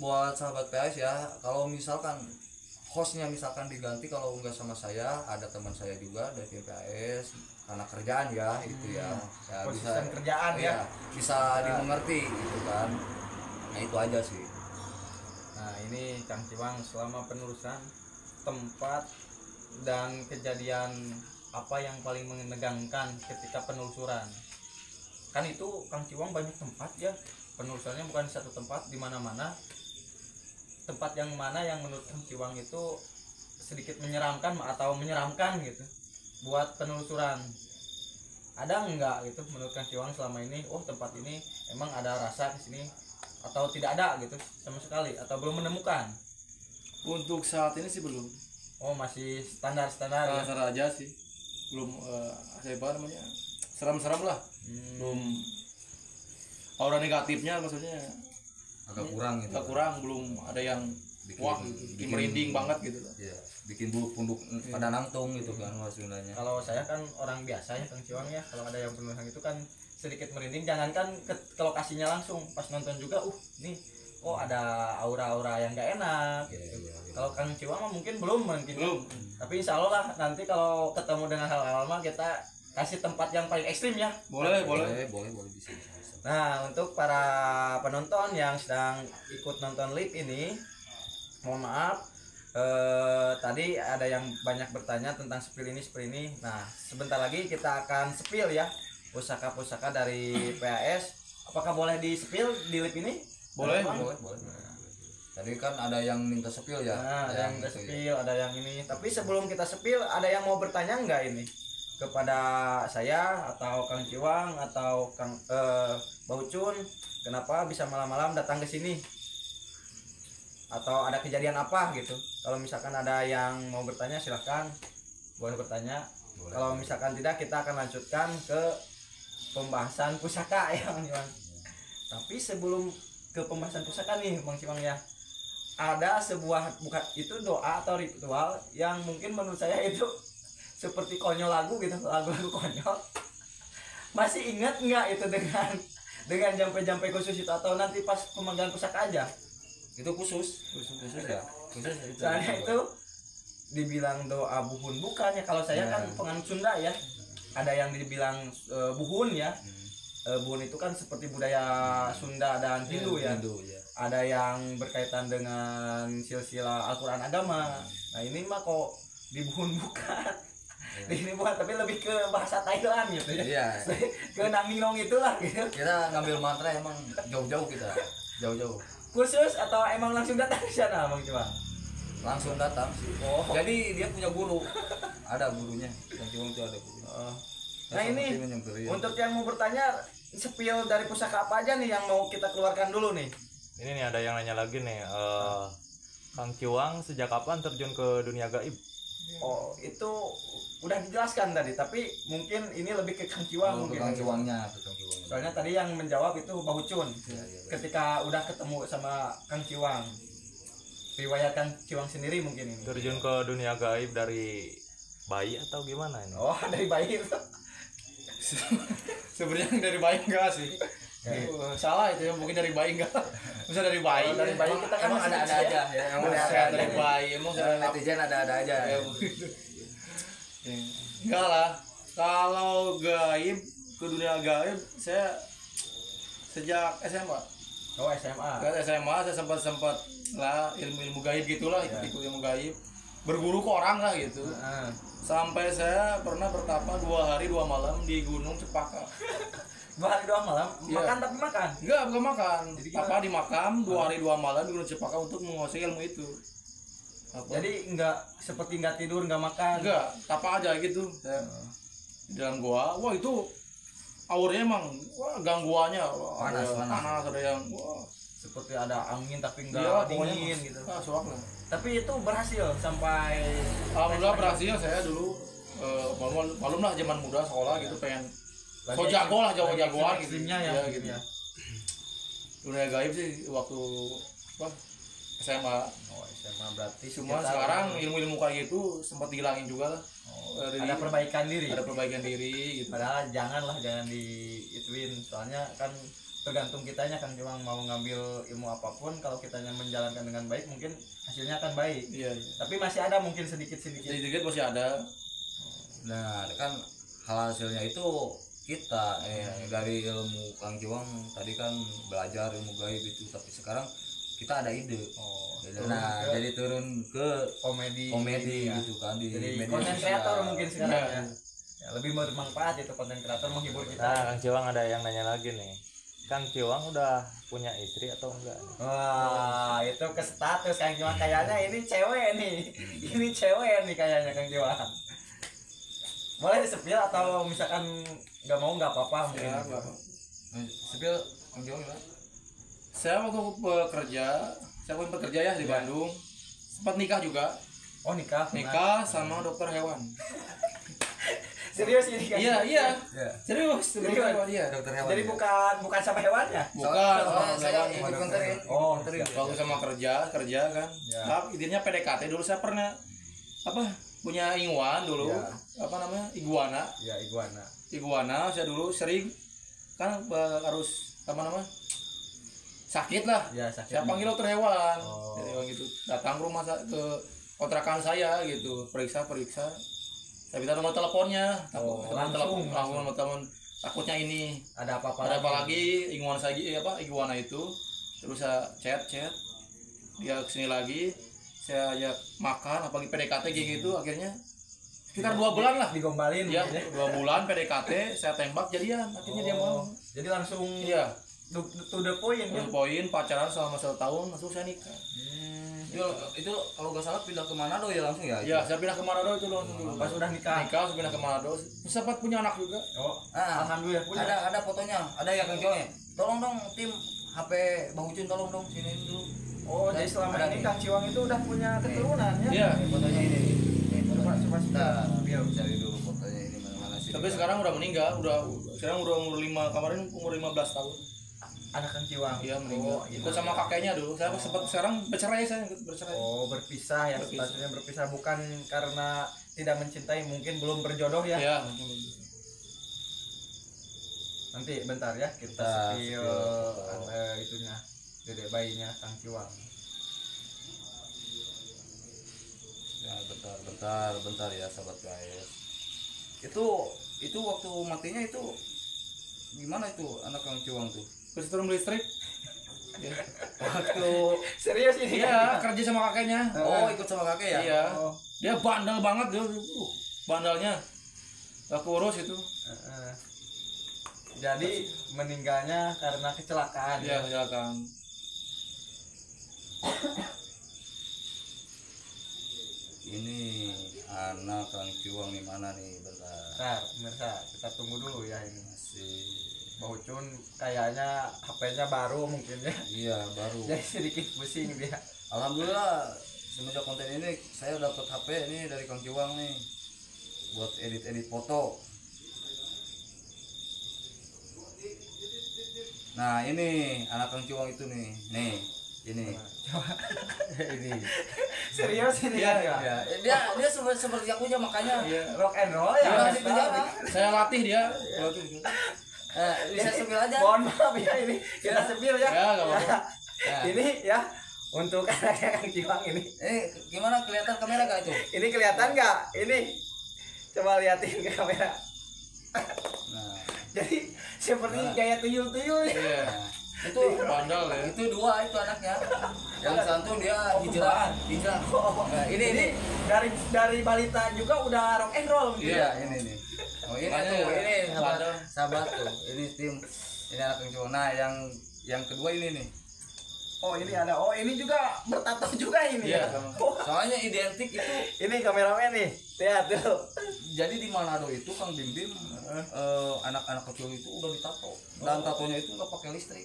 buat sahabat PS ya, kalau misalkan hostnya misalkan diganti kalau nggak sama saya, ada teman saya juga dari tim PS karena kerjaan ya itu ya bisa kerjaan ya bisa dimengerti gitu kan. Nah itu aja sih. Nah ini Kang Ciwang selama penelusuran tempat dan kejadian apa yang paling menegangkan ketika penelusuran. Kan itu Kang Ciwang banyak tempat ya, penelusurannya bukan satu tempat, di mana-mana. Tempat yang mana yang menurut Kang Ciwang itu sedikit menyeramkan atau menyeramkan gitu buat penelusuran. Ada enggak gitu menurut Kang Ciwang selama ini, oh tempat ini emang ada rasa di sini atau tidak ada gitu sama sekali atau belum menemukan? Untuk saat ini sih belum. Oh masih standar-standar ya? Standar aja sih. Belum apa namanya? Seram-seram lah. Belum aura negatifnya maksudnya agak kurang gitu. Agak kurang, belum ada yang bikin merinding banget gitu lah. Iya, bikin bulu punduk pada nangtung gitu kan maksudnya. Kalau saya kan orang biasa ya Kang Ciwang ya, kalau ada yang penelusuran itu kan sedikit merinding, jangankan ke lokasinya langsung, pas nonton juga nih oh ada aura-aura yang gak enak gitu. Kalau Kang Ciwang mah mungkin belum. Tapi insya Allah lah nanti kalau ketemu dengan hal-hal mah kita kasih tempat yang paling ekstrim ya. Boleh bisa. Nah untuk para penonton yang sedang ikut nonton live ini, mohon maaf tadi ada yang banyak bertanya tentang spill ini. Nah sebentar lagi kita akan spill ya pusaka-pusaka dari PAS. Apakah boleh di spill di live ini? Boleh. Tadi kan ada yang minta spill ya. Nah, ada yang minta spill, ada yang ini. Tapi sebelum kita spill, ada yang mau bertanya nggak ini kepada saya atau Kang Ciwang atau Kang Bahucun, kenapa bisa malam-malam datang ke sini? Atau ada kejadian apa gitu? Kalau misalkan ada yang mau bertanya silahkan boleh bertanya. Kalau misalkan tidak, kita akan lanjutkan ke pembahasan pusaka ya Bang Ciwang. Tapi sebelum ke pembahasan pusaka nih Bang Ciwang ya, ada sebuah bukan itu doa atau ritual yang mungkin menurut saya itu seperti konyol lagu gitu, lagu-lagu konyol. Masih ingat nggak itu dengan jampe-jampe khusus itu atau nanti pas pemegang pusaka aja? Itu khusus ya. Khusus itu. Soalnya itu dibilang doa buhun bukannya, kalau saya kan penganut Sunda ya, ada yang dibilang buhun ya. Buhun itu kan seperti budaya Sunda dan Hindu ya. Ada yang berkaitan dengan silsilah Al-Quran agama. Nah ini mah kok dibuhun bukan. Ini bukan, tapi lebih ke bahasa Thailand gitu ya. Iya. Ke Naminong itulah gitu. Kita ngambil mantra emang jauh-jauh kita. Jauh-jauh. Kursus atau emang langsung datang ke sana Bang Ciwang? Langsung datang sih. Oh. Jadi dia punya guru. Ada gurunya. Kang Ciwang itu ada guru. Nah ini untuk yang mau bertanya, spill dari pusaka apa aja nih yang mau kita keluarkan dulu nih? Ini nih ada yang nanya lagi nih, Kang Ciwang sejak kapan terjun ke dunia gaib? Oh itu udah dijelaskan tadi, tapi mungkin ini lebih ke Kang Ciwang mungkin. Kang Ciwangnya. Soalnya tadi yang menjawab itu Bahucun. Ketika udah ketemu sama Kang Ciwang, riwayat Kang Ciwang sendiri mungkin ini. Terjun ke dunia gaib dari bayi atau gimana ini? Oh dari bayi itu. Sebenarnya dari bayi enggak sih. Salah itu ya, mungkin dari bayi enggak. Bisa dari bayi. Dari bayi kita kan emang masih ada-ada kecil. aja ya. Emang Saya dari bayi emang saya netizen ada-ada aja. Ya, enggak lah. Kalau gaib ke dunia gaib saya sejak SMA. Oh SMA. Ke SMA saya sempat lah ilmu gaib gitulah, ikut ilmu gaib. Berguru ke orang lah gitu. Sampai saya pernah bertapa 2 hari 2 malam di Gunung Cepaka. 2 hari 2 malam Iya. makan tapi makan. Enggak, bukan makan. Jadi Apa di makam 2 hari 2 malam di Gunung Cepaka untuk menguasai ilmu itu. Apa? Jadi enggak seperti enggak tidur, enggak makan. Enggak, tapa aja gitu. Saya di dalam gua. Wah, itu auranya emang gangguannya Panas. ada yang Seperti ada angin tapi enggak iya, dingin gitu. Suak lah. Tapi itu berhasil sampai Alhamdulillah berhasil. Saya dulu malum lah zaman muda sekolah gitu pengen so jago lah, jago-jagoan gitu. Ekstrimnya ya, gitu. ya. Dunia gaib sih waktu SMA. Oh, SMA berarti Cuma sekitar- sekarang ilmu-ilmu kayak gitu sempat dihilangin juga lah. ada perbaikan diri. Ada perbaikan diri gitu. Padahal jangan diituin, soalnya kan tergantung kitanya kan, cuma mau ngambil ilmu apapun, kalau kitanya menjalankan dengan baik mungkin hasilnya akan baik. Iya. Tapi masih ada mungkin sedikit-sedikit. Sedikit masih ada. Nah, kan hasilnya itu kita dari ilmu Kang Ciwang tadi kan belajar ilmu gaib itu, tapi sekarang kita ada ide. Nah, jadi turun ke komedi ya. gitu kan di Jadi media konten sosial. kreator mungkin sekarang Iya. ya. Ya, lebih bermanfaat itu konten kreator menghibur kita. Nah, Kang Ciwang ada yang nanya lagi nih. Kang Ciwang udah punya istri atau enggak? Wah, itu ke status Kang Ciwang, kayaknya ini cewek nih. Ini cewek nih kayaknya Kang Ciwang. Boleh di-spill atau misalkan nggak mau nggak apa-apa mungkin. Ya, apa. Sepil Kang Ciwang gimana? Saya waktu bekerja ya di Bandung. Sempat nikah juga. Oh nikah. Nikah sama dokter hewan. Serius ini Kang? Iya. Ya. Serius, dokter hewan iya. Dokter hewan. Jadi ya? bukan sama hewannya. Bukan, Soalnya saya hewan. ikut konterin. Oh, Waktu sama kerja kan. Ya. Tapi intinya PDKT dulu saya pernah punya ingwan dulu. Ya. Iguana. Ya iguana. Iguana saya dulu sering kan harus sakit lah. Ya sakit. Saya panggil dokter hewan. Oh. Jadi hewan gitu datang ke rumah ke kontrakan saya gitu, periksa. Saya minta nomor teleponnya. Langsung. Nomor telepon. Takutnya ini Ada apa-apa ada apa lagi iguana itu. Terus saya chat. Dia kesini lagi. Saya ajak makan, apalagi PDKT gitu. Akhirnya sekitar 2 bulan lah. digombalin Ya, mungkin 2 bulan PDKT, saya tembak jadian. Akhirnya dia mau. Jadi langsung Iya. to the point ya. Poin pacaran selama 1 tahun, langsung saya nikah. Itu kalau nggak salah pindah ke Manado ya langsung ya? Iya, saya pindah ke Manado itu langsung dulu. Pas udah nikah. Nikah, saya pindah ke Manado. Sempat punya anak juga. Oh, Ah, alhamdulillah punya. ada fotonya, ada ya Kang Ciwang ya? Tolong dong tim HP Bahucun, tolong dong sini dulu. Oh, jadi selama Ada ini nih. Kang Ciwang itu udah punya keturunan ya? Iya. Ini fotonya ini nih. Ini Coba fotonya. sebentar. Biar cari dulu fotonya ini mana sih. Tapi sekarang udah meninggal, sekarang udah umur 5, kemarin umur 15 tahun. Anak Kang Ciwang. Iya, meninggal. Oh, Ikut sama kakeknya dulu. Saya sempat sekarang bercerai, saya ikut bercerai. Oh, berpisah ya, Berpisah. statusnya berpisah bukan karena tidak mencintai, mungkin belum berjodoh ya. Iya. Nanti bentar ya, kita spill itunya. Dedek bayinya Kang Ciwang. Ya, bentar ya sahabat guys. Itu waktu matinya itu gimana itu anak Kang Ciwang tuh? Kesetrum listrik. Waktu Serius ini? Iya, kerja sama kakeknya. oh ikut sama kakek ya? Iya. Oh. Dia bandel banget dia. Bandalnya. Gak kurus itu. Jadi meninggalnya karena kecelakaan. Iya, kecelakaan. Ini anak Kang Ciwang nih mana nih bentar. Bentar, pemirsa, kita tunggu dulu ya ini. Masih Bang Ucun kayaknya HP-nya baru mungkin ya. iya baru. Jadi sedikit pusing dia. Alhamdulillah semenjak konten ini saya dapat HP ini dari Kang Ciwang nih buat edit foto. Nah ini anak Kang Ciwang itu nih ini ini Serius ini dia ya? dia seperti aku aja makanya Rock and roll ya? Iya, di penjara. Saya latih dia. Bisa sambil aja. Mohon maaf ya ini kita sepil ya. Ya, nggak apa-apa. Ya. Ini ya untuk anaknya Kang Ciwang ini. Gimana kelihatan kamera gak itu? Ini kelihatan nggak? Ini coba liatin ke kamera. Nah, Jadi seperti gaya tuyul-tuyul ya. Iya. itu Bandel ya. itu dua itu anaknya. Yang satu dia hijrah. Nah, ini Dari balita juga udah rock and roll gitu. iya ini nih. Oh ini Makanya tuh ini bandel. sahabat tuh. Ini tim ini anak Kang Ciwang. Nah, yang kedua ini nih. Oh ini ada. Oh ini juga bertato juga ini Iya. ya. Oh, Soalnya identik itu. ini kameramen nih. Lihat tuh. Jadi di Manado itu Kang Bim Bim anak-anak kecil itu udah ditato. Dan tatonya itu nggak pakai listrik.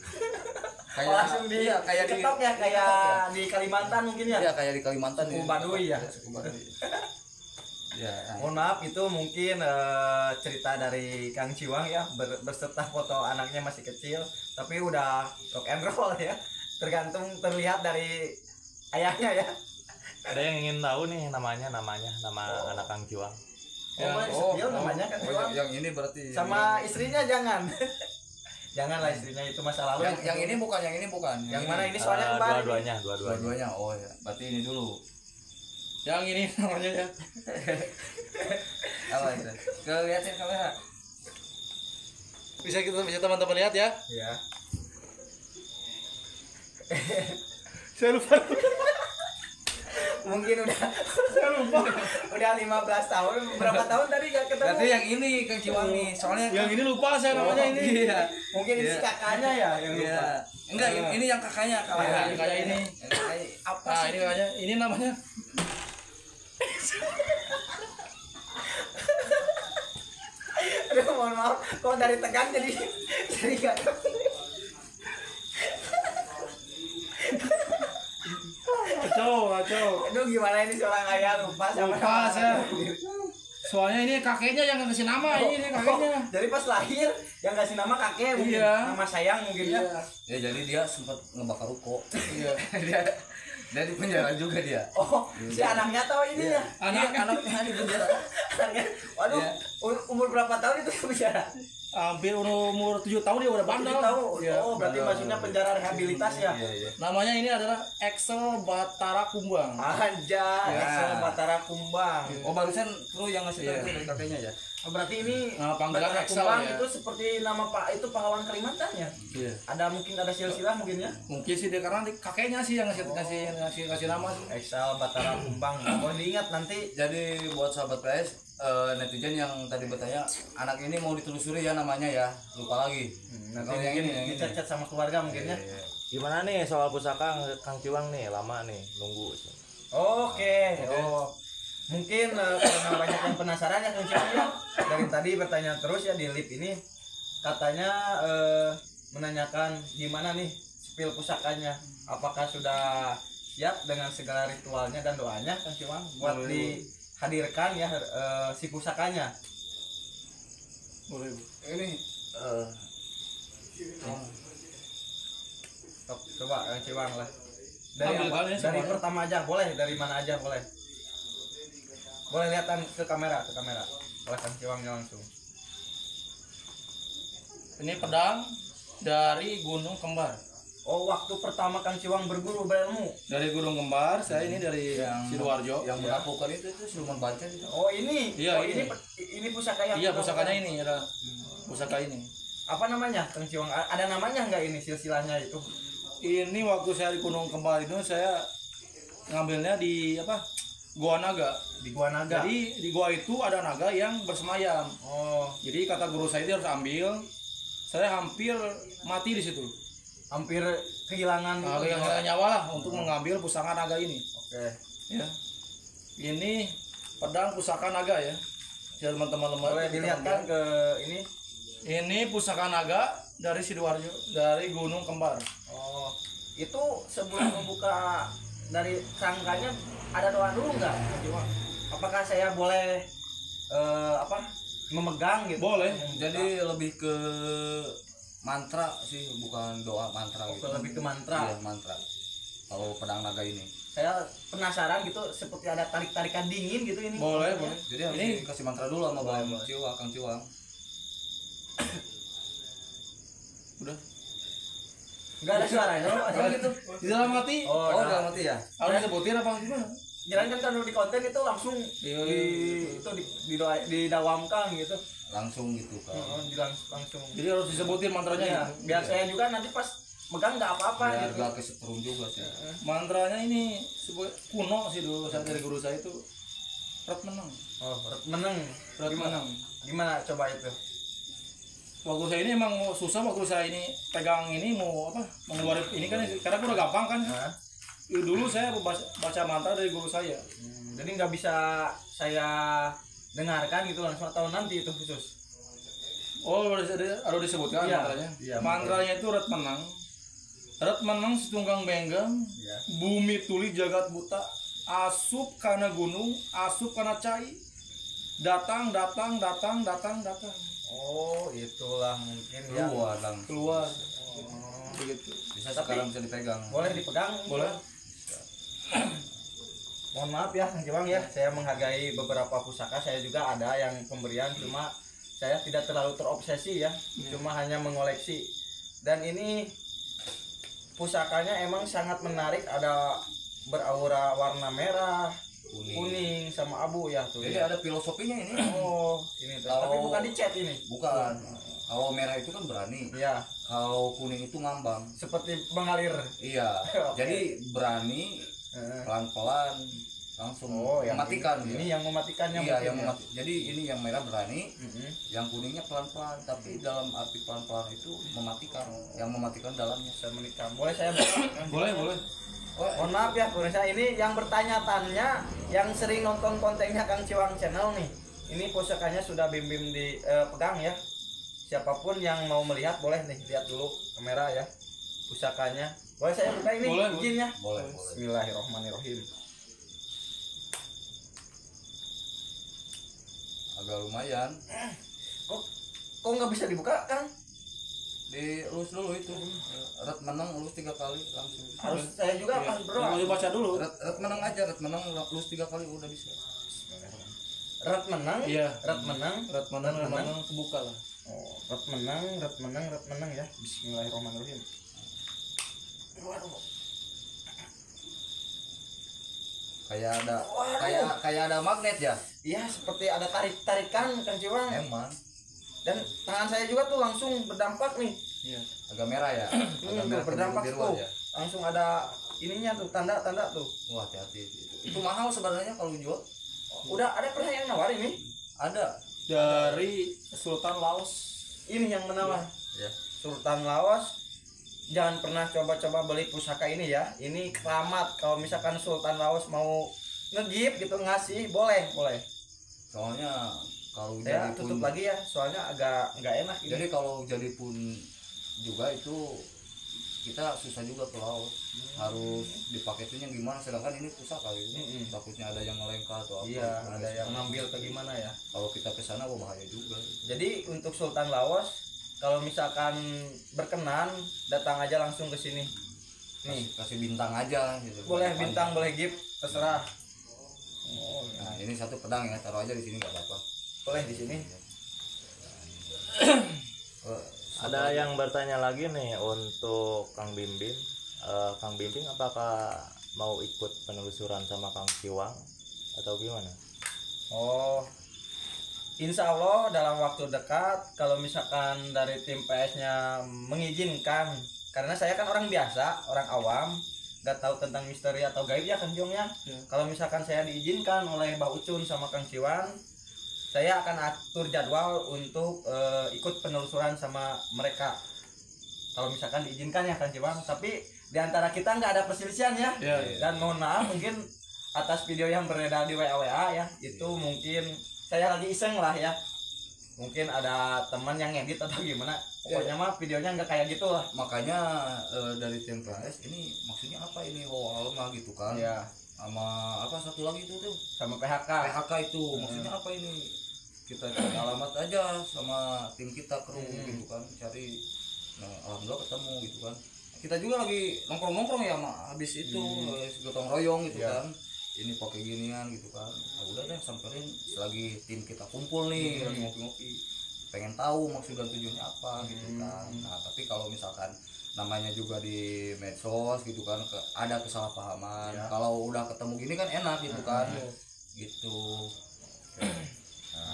Oh, langsung di iya, kayak di ketok ya, kayak ketok ya. di Kalimantan mungkin ya. Iya, kayak di Kalimantan Suku ya. Baduy ya. Suku Baduy. Ya, Mohon maaf itu mungkin cerita dari Kang Ciwang ya berserta foto anaknya masih kecil tapi udah rock and roll ya. Tergantung terlihat dari ayahnya ya. Ada yang ingin tahu nih nama anak Kang Ciwang. Sepil namanya Kang Ciwang. yang ini berarti Sama istrinya jangan. Janganlah istrinya itu masa lalu. yang ini bukan. Yang mana ini soalnya kemarin. Dua-duanya. Dua-duanya. Oh ya, berarti ini dulu. Yang ini namanya ya. Apa itu? Kelihatan kamera. Bisa teman-teman lihat ya. Iya. Saya lupa. Mungkin udah saya lupa. Udah 15 tahun, berapa tahun tadi gak ketemu? Berarti yang ini Kang Ciwang nih. Soalnya Yang ini lupa saya namanya ini. Iya. Mungkin ini si kakaknya ya yang lupa. Iya. Enggak, ini yang kakaknya. Ini kayak ini. Yang kakaknya. Apa Nah, sih? ini namanya. Ini namanya. Aduh, mohon maaf, kok dari tegang jadi gak Kacau. Aduh, gimana ini seorang ayah lupa sama Lupa nama saya. anaknya. Soalnya ini kakeknya yang ngasih nama ini kakeknya. Jadi pas lahir yang kasih nama kakek mungkin, Iya. nama sayang mungkin ya. Ya jadi dia sempat ngebakar ruko. Iya. dia di penjara juga dia. Oh, si anaknya tahu ini ya. Anaknya Anaknya di penjara. Anaknya, waduh, Iya. umur berapa tahun itu bicara? hampir umur 7 tahun dia udah bandel. Tahu. Iya. Oh, berarti maksudnya penjara rehabilitas ya. Iya. Namanya ini adalah Excel Batara Kumbang. Anjay, Ya. Excel Batara Kumbang. Oh barusan lu yang ngasih tahu Iya. itu dari kakeknya ya? Oh, berarti ini Nama panggilan Batara Excel Kumbang ya. itu seperti nama Pak itu pahlawan Kalimantan ya. Iya. Mungkin ada silsilah mungkin ya. Mungkin sih dia karena kakeknya sih yang ngasih nama sih. Excel Batara Kumbang. Oh, diingat nanti. Jadi buat sahabat PS netizen yang tadi bertanya anak ini mau ditelusuri ya namanya ya, lupa lagi. Nanti Kalau yang mungkin ini dicat-cat sama keluarga mungkin ya. Iya. Gimana nih soal pusaka Kang Ciwang nih? Lama nih nunggu. Oke. Oh. Mungkin karena banyak yang penasaran ya Kang Ciwang ya. Dari tadi bertanya terus ya di live ini katanya menanyakan gimana nih spill pusakanya. Apakah sudah siap dengan segala ritualnya dan doanya Kang Ciwang buat dihadirkan ya si pusakanya. Boleh. Ini Coba Kang Ciwang lah. Dari Ambilkan ya dari semuanya. pertama aja boleh, dari mana aja boleh. Boleh lihatan ke kamera, Oleh Kang Ciwangnya langsung. Ini pedang dari Gunung Kembar. Oh, waktu pertama Kang Ciwang berguru berilmu. Dari Gunung Kembar, saya ini dari Yang Sidoarjo. yang menaklukkan itu siluman banca itu. Oh, ini. Iya, Oh, ini. ini pusaka yang Iya, pusakanya ini ada pusaka ini. Apa namanya Kang Ciwang? Ada namanya nggak ini silsilahnya itu? Ini waktu saya di Gunung Kembar itu saya ngambilnya di apa? Gua Naga. Di Gua Naga. Jadi di gua itu ada naga yang bersemayam. Oh, Jadi kata guru saya itu harus ambil. Saya hampir mati di situ. hampir kehilangan Nah, gitu. yang nyawa lah untuk mengambil pusaka naga ini. Oke. Ya. Ini pedang pusaka naga ya. Ya teman-teman Boleh dilihatkan ke ini. Ini pusaka naga dari Sidoarjo, dari Gunung Kembar. Oh, itu sebelum membuka dari rangkanya ada doa dulu nggak? Cuma apakah saya boleh apa memegang gitu? Boleh. Jadi lebih ke mantra sih, bukan doa, mantra Oh, gitu. lebih ke mantra. Iya, mantra. Kalau pedang naga ini. Saya penasaran gitu seperti ada tarik-tarikan dingin gitu ini. Boleh, boleh. Jadi harus Ini dikasih mantra dulu sama Bang Ciwang, Kang Ciwang. udah. Enggak ada suaranya loh, asal gitu. Di dalam hati. Oh, Oh, nah. udah mati ya? Harus disebutin apa gimana? Jangan kan kalau di konten itu langsung Iya, didawamkan gitu. Langsung gitu kan. Langsung. Jadi harus disebutin mantranya Iya, gitu. biar saya juga nanti pas megang nggak apa-apa Biar gitu. gak kesetrum juga sih. Mantranya ini sebuah kuno sih dulu saya dari guru saya itu. Rat menang. Oh, meneng. Rat menang. Gimana coba itu? Waktu saya ini emang susah waktu saya ini pegang ini mau apa? Mau ngeluarin ini kan karena udah gampang kan. Nah, Dulu saya baca mantra dari guru saya. jadi nggak bisa saya dengarkan gitu langsung atau nanti itu khusus. Oh, harus disebutkan Iya. mantranya. Iya, Mantranya itu rat menang. Rat menang setunggang benggang. Iya. Bumi tuli jagat buta. Asup karena gunung, asup karena cai. Datang. Oh, itulah mungkin ya. Keluar langsung. Keluar. Oh, Begitu. Bisa Tapi- sekarang bisa dipegang. boleh dipegang? Boleh. Mohon maaf ya Kang Ciwang ya, saya menghargai beberapa pusaka, saya juga ada yang pemberian, cuma saya tidak terlalu terobsesi ya, cuma hanya mengoleksi. Dan ini pusakanya emang sangat menarik, ada beraura warna merah, kuning sama abu ya tuh. Jadi ya. ada filosofinya ini. Oh, ini tuh. Kalau- Tapi bukan di chat ini. Bukan. Kalau merah itu kan berani. Iya, Kalau kuning itu ngambang. seperti mengalir. Iya. Oke. Jadi berani pelan-pelan langsung Oh, yang mematikan ini dia. yang mematikannya Iya, mungkin yang ya. Jadi ini yang merah berani, Mm-mm. yang kuningnya pelan-pelan, tapi dalam arti pelan-pelan itu mematikan. Yang mematikan dalamnya. Saya menikah. Boleh saya buka? Boleh. Oh, Mohon maaf ya pemirsa, ini yang bertanya-tanya yang sering nonton kontennya Kang Ciwang Channel nih. Ini pusakanya sudah bim-bim dipegang ya. Siapapun yang mau melihat boleh nih lihat dulu kamera ya. Pusakanya. Boleh saya buka ini? Boleh, Izin ya. boleh. Bismillahirrahmanirrahim. Agak lumayan. Kok nggak bisa dibuka Kang? Dielus dulu itu. Red menang elus 3 kali langsung. Harus saya juga Iya. pas berdoa. Mau dibaca dulu. Red menang aja, red menang elus 3 kali udah bisa. Red menang. Iya. Red menang. Rat menang kebuka lah. Oh, red menang ya. Bismillahirrahmanirrahim. Waduh. Kayak ada magnet ya. Iya, seperti ada tarik-tarikan Kang Ciwang. Emang Dan tangan saya juga tuh langsung berdampak nih. Iya. agak merah ya. Agak merah Berdampak kebiru-biruan tuh. ya. Langsung ada ininya tuh, tanda-tanda tuh. Wah, hati-hati. Itu mahal sebenarnya kalau jual. Udah ada pernah yang nawar ini? Ada. Dari Sultan Laos. Ini yang menawar. Ya. Sultan Laos. Jangan pernah coba-coba beli pusaka ini ya. Ini keramat. Kalau misalkan Sultan Laos mau ngegip gitu ngasih, boleh. Soalnya kalau Saya jadi tutup pun lagi ya, soalnya agak nggak enak ini. jadi kalau jadi pun juga itu kita susah juga ke laut. Harus dipaketinnya gimana, sedangkan ini pusaka gitu. Takutnya ada yang ngelengkar atau apa. Iya, ada yang ngambil ke gimana ya. Kalau kita ke sana bahaya juga. Jadi untuk Sultan Laos, kalau misalkan berkenan, datang aja langsung ke sini. Nih, Kasih bintang aja gitu. boleh bintang, boleh gift, terserah. Oh, Nah, ini satu pedang ya, taruh aja di sini nggak apa-apa. boleh di sini. Ada yang bertanya lagi nih untuk Kang Bimbing. Kang Bimbing apakah mau ikut penelusuran sama Kang Kiwang atau gimana? Oh, insya Allah dalam waktu dekat kalau misalkan dari tim PS-nya mengizinkan, karena saya kan orang biasa, orang awam, nggak tahu tentang misteri atau gaib ya Kang Jong ya. Kalau misalkan saya diizinkan oleh Mbak Ucun sama Kang Kiwang, saya akan atur jadwal untuk ikut penelusuran sama mereka. Kalau misalkan diizinkan ya Kang Kiwang, tapi diantara kita nggak ada perselisihan ya. Dan mohon maaf mungkin atas video yang beredar di WA ya, itu mungkin saya lagi iseng lah ya. Mungkin ada teman yang ngedit atau gimana. Pokoknya mah videonya nggak kayak gitu lah. Makanya dari tim PS ini maksudnya apa ini mah gitu kan. Ya. Sama apa satu lagi itu tuh Sama PHK. PHK itu maksudnya apa ini, kita cari alamat aja sama tim kita kru gitu kan, cari, nah alhamdulillah ketemu gitu kan. Kita juga lagi nongkrong ya habis itu gotong royong gitu kan, ini pakai ginian gitu kan. Nah, udah deh samperin selagi tim kita kumpul nih lagi ngopi-ngopi, pengen tahu maksud dan tujuannya apa gitu kan. Nah tapi kalau misalkan namanya juga di medsos gitu kan, ada kesalahpahaman. Kalau udah ketemu gini kan enak gitu kan, gitu.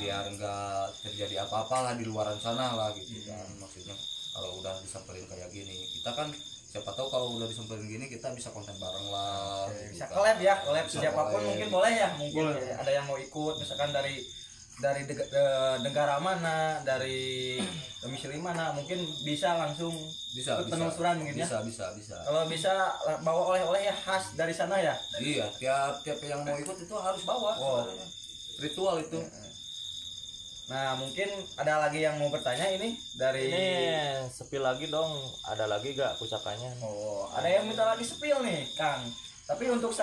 Biar enggak terjadi apa-apa lah di luaran sana lah gitu kan. Maksudnya kalau udah disamperin kayak gini, kita kan siapa tahu kalau udah disamperin gini kita bisa konten bareng lah. Bisa collab ya, collab siapapun mungkin boleh ya, mungkin ada yang mau ikut misalkan dari negara mana, dari domisili mana, mungkin bisa langsung ikut penelusuran mungkin ya. Bisa. Kalau bisa bawa oleh-oleh ya khas dari sana ya. Iya, tiap yang mau ikut itu harus bawa sebenarnya. Ritual itu. Nah, mungkin ada lagi yang mau bertanya ini dari Ini sepil lagi dong, ada lagi gak pusakannya? Oh, ada yang minta lagi spill nih, Kang. Tapi untuk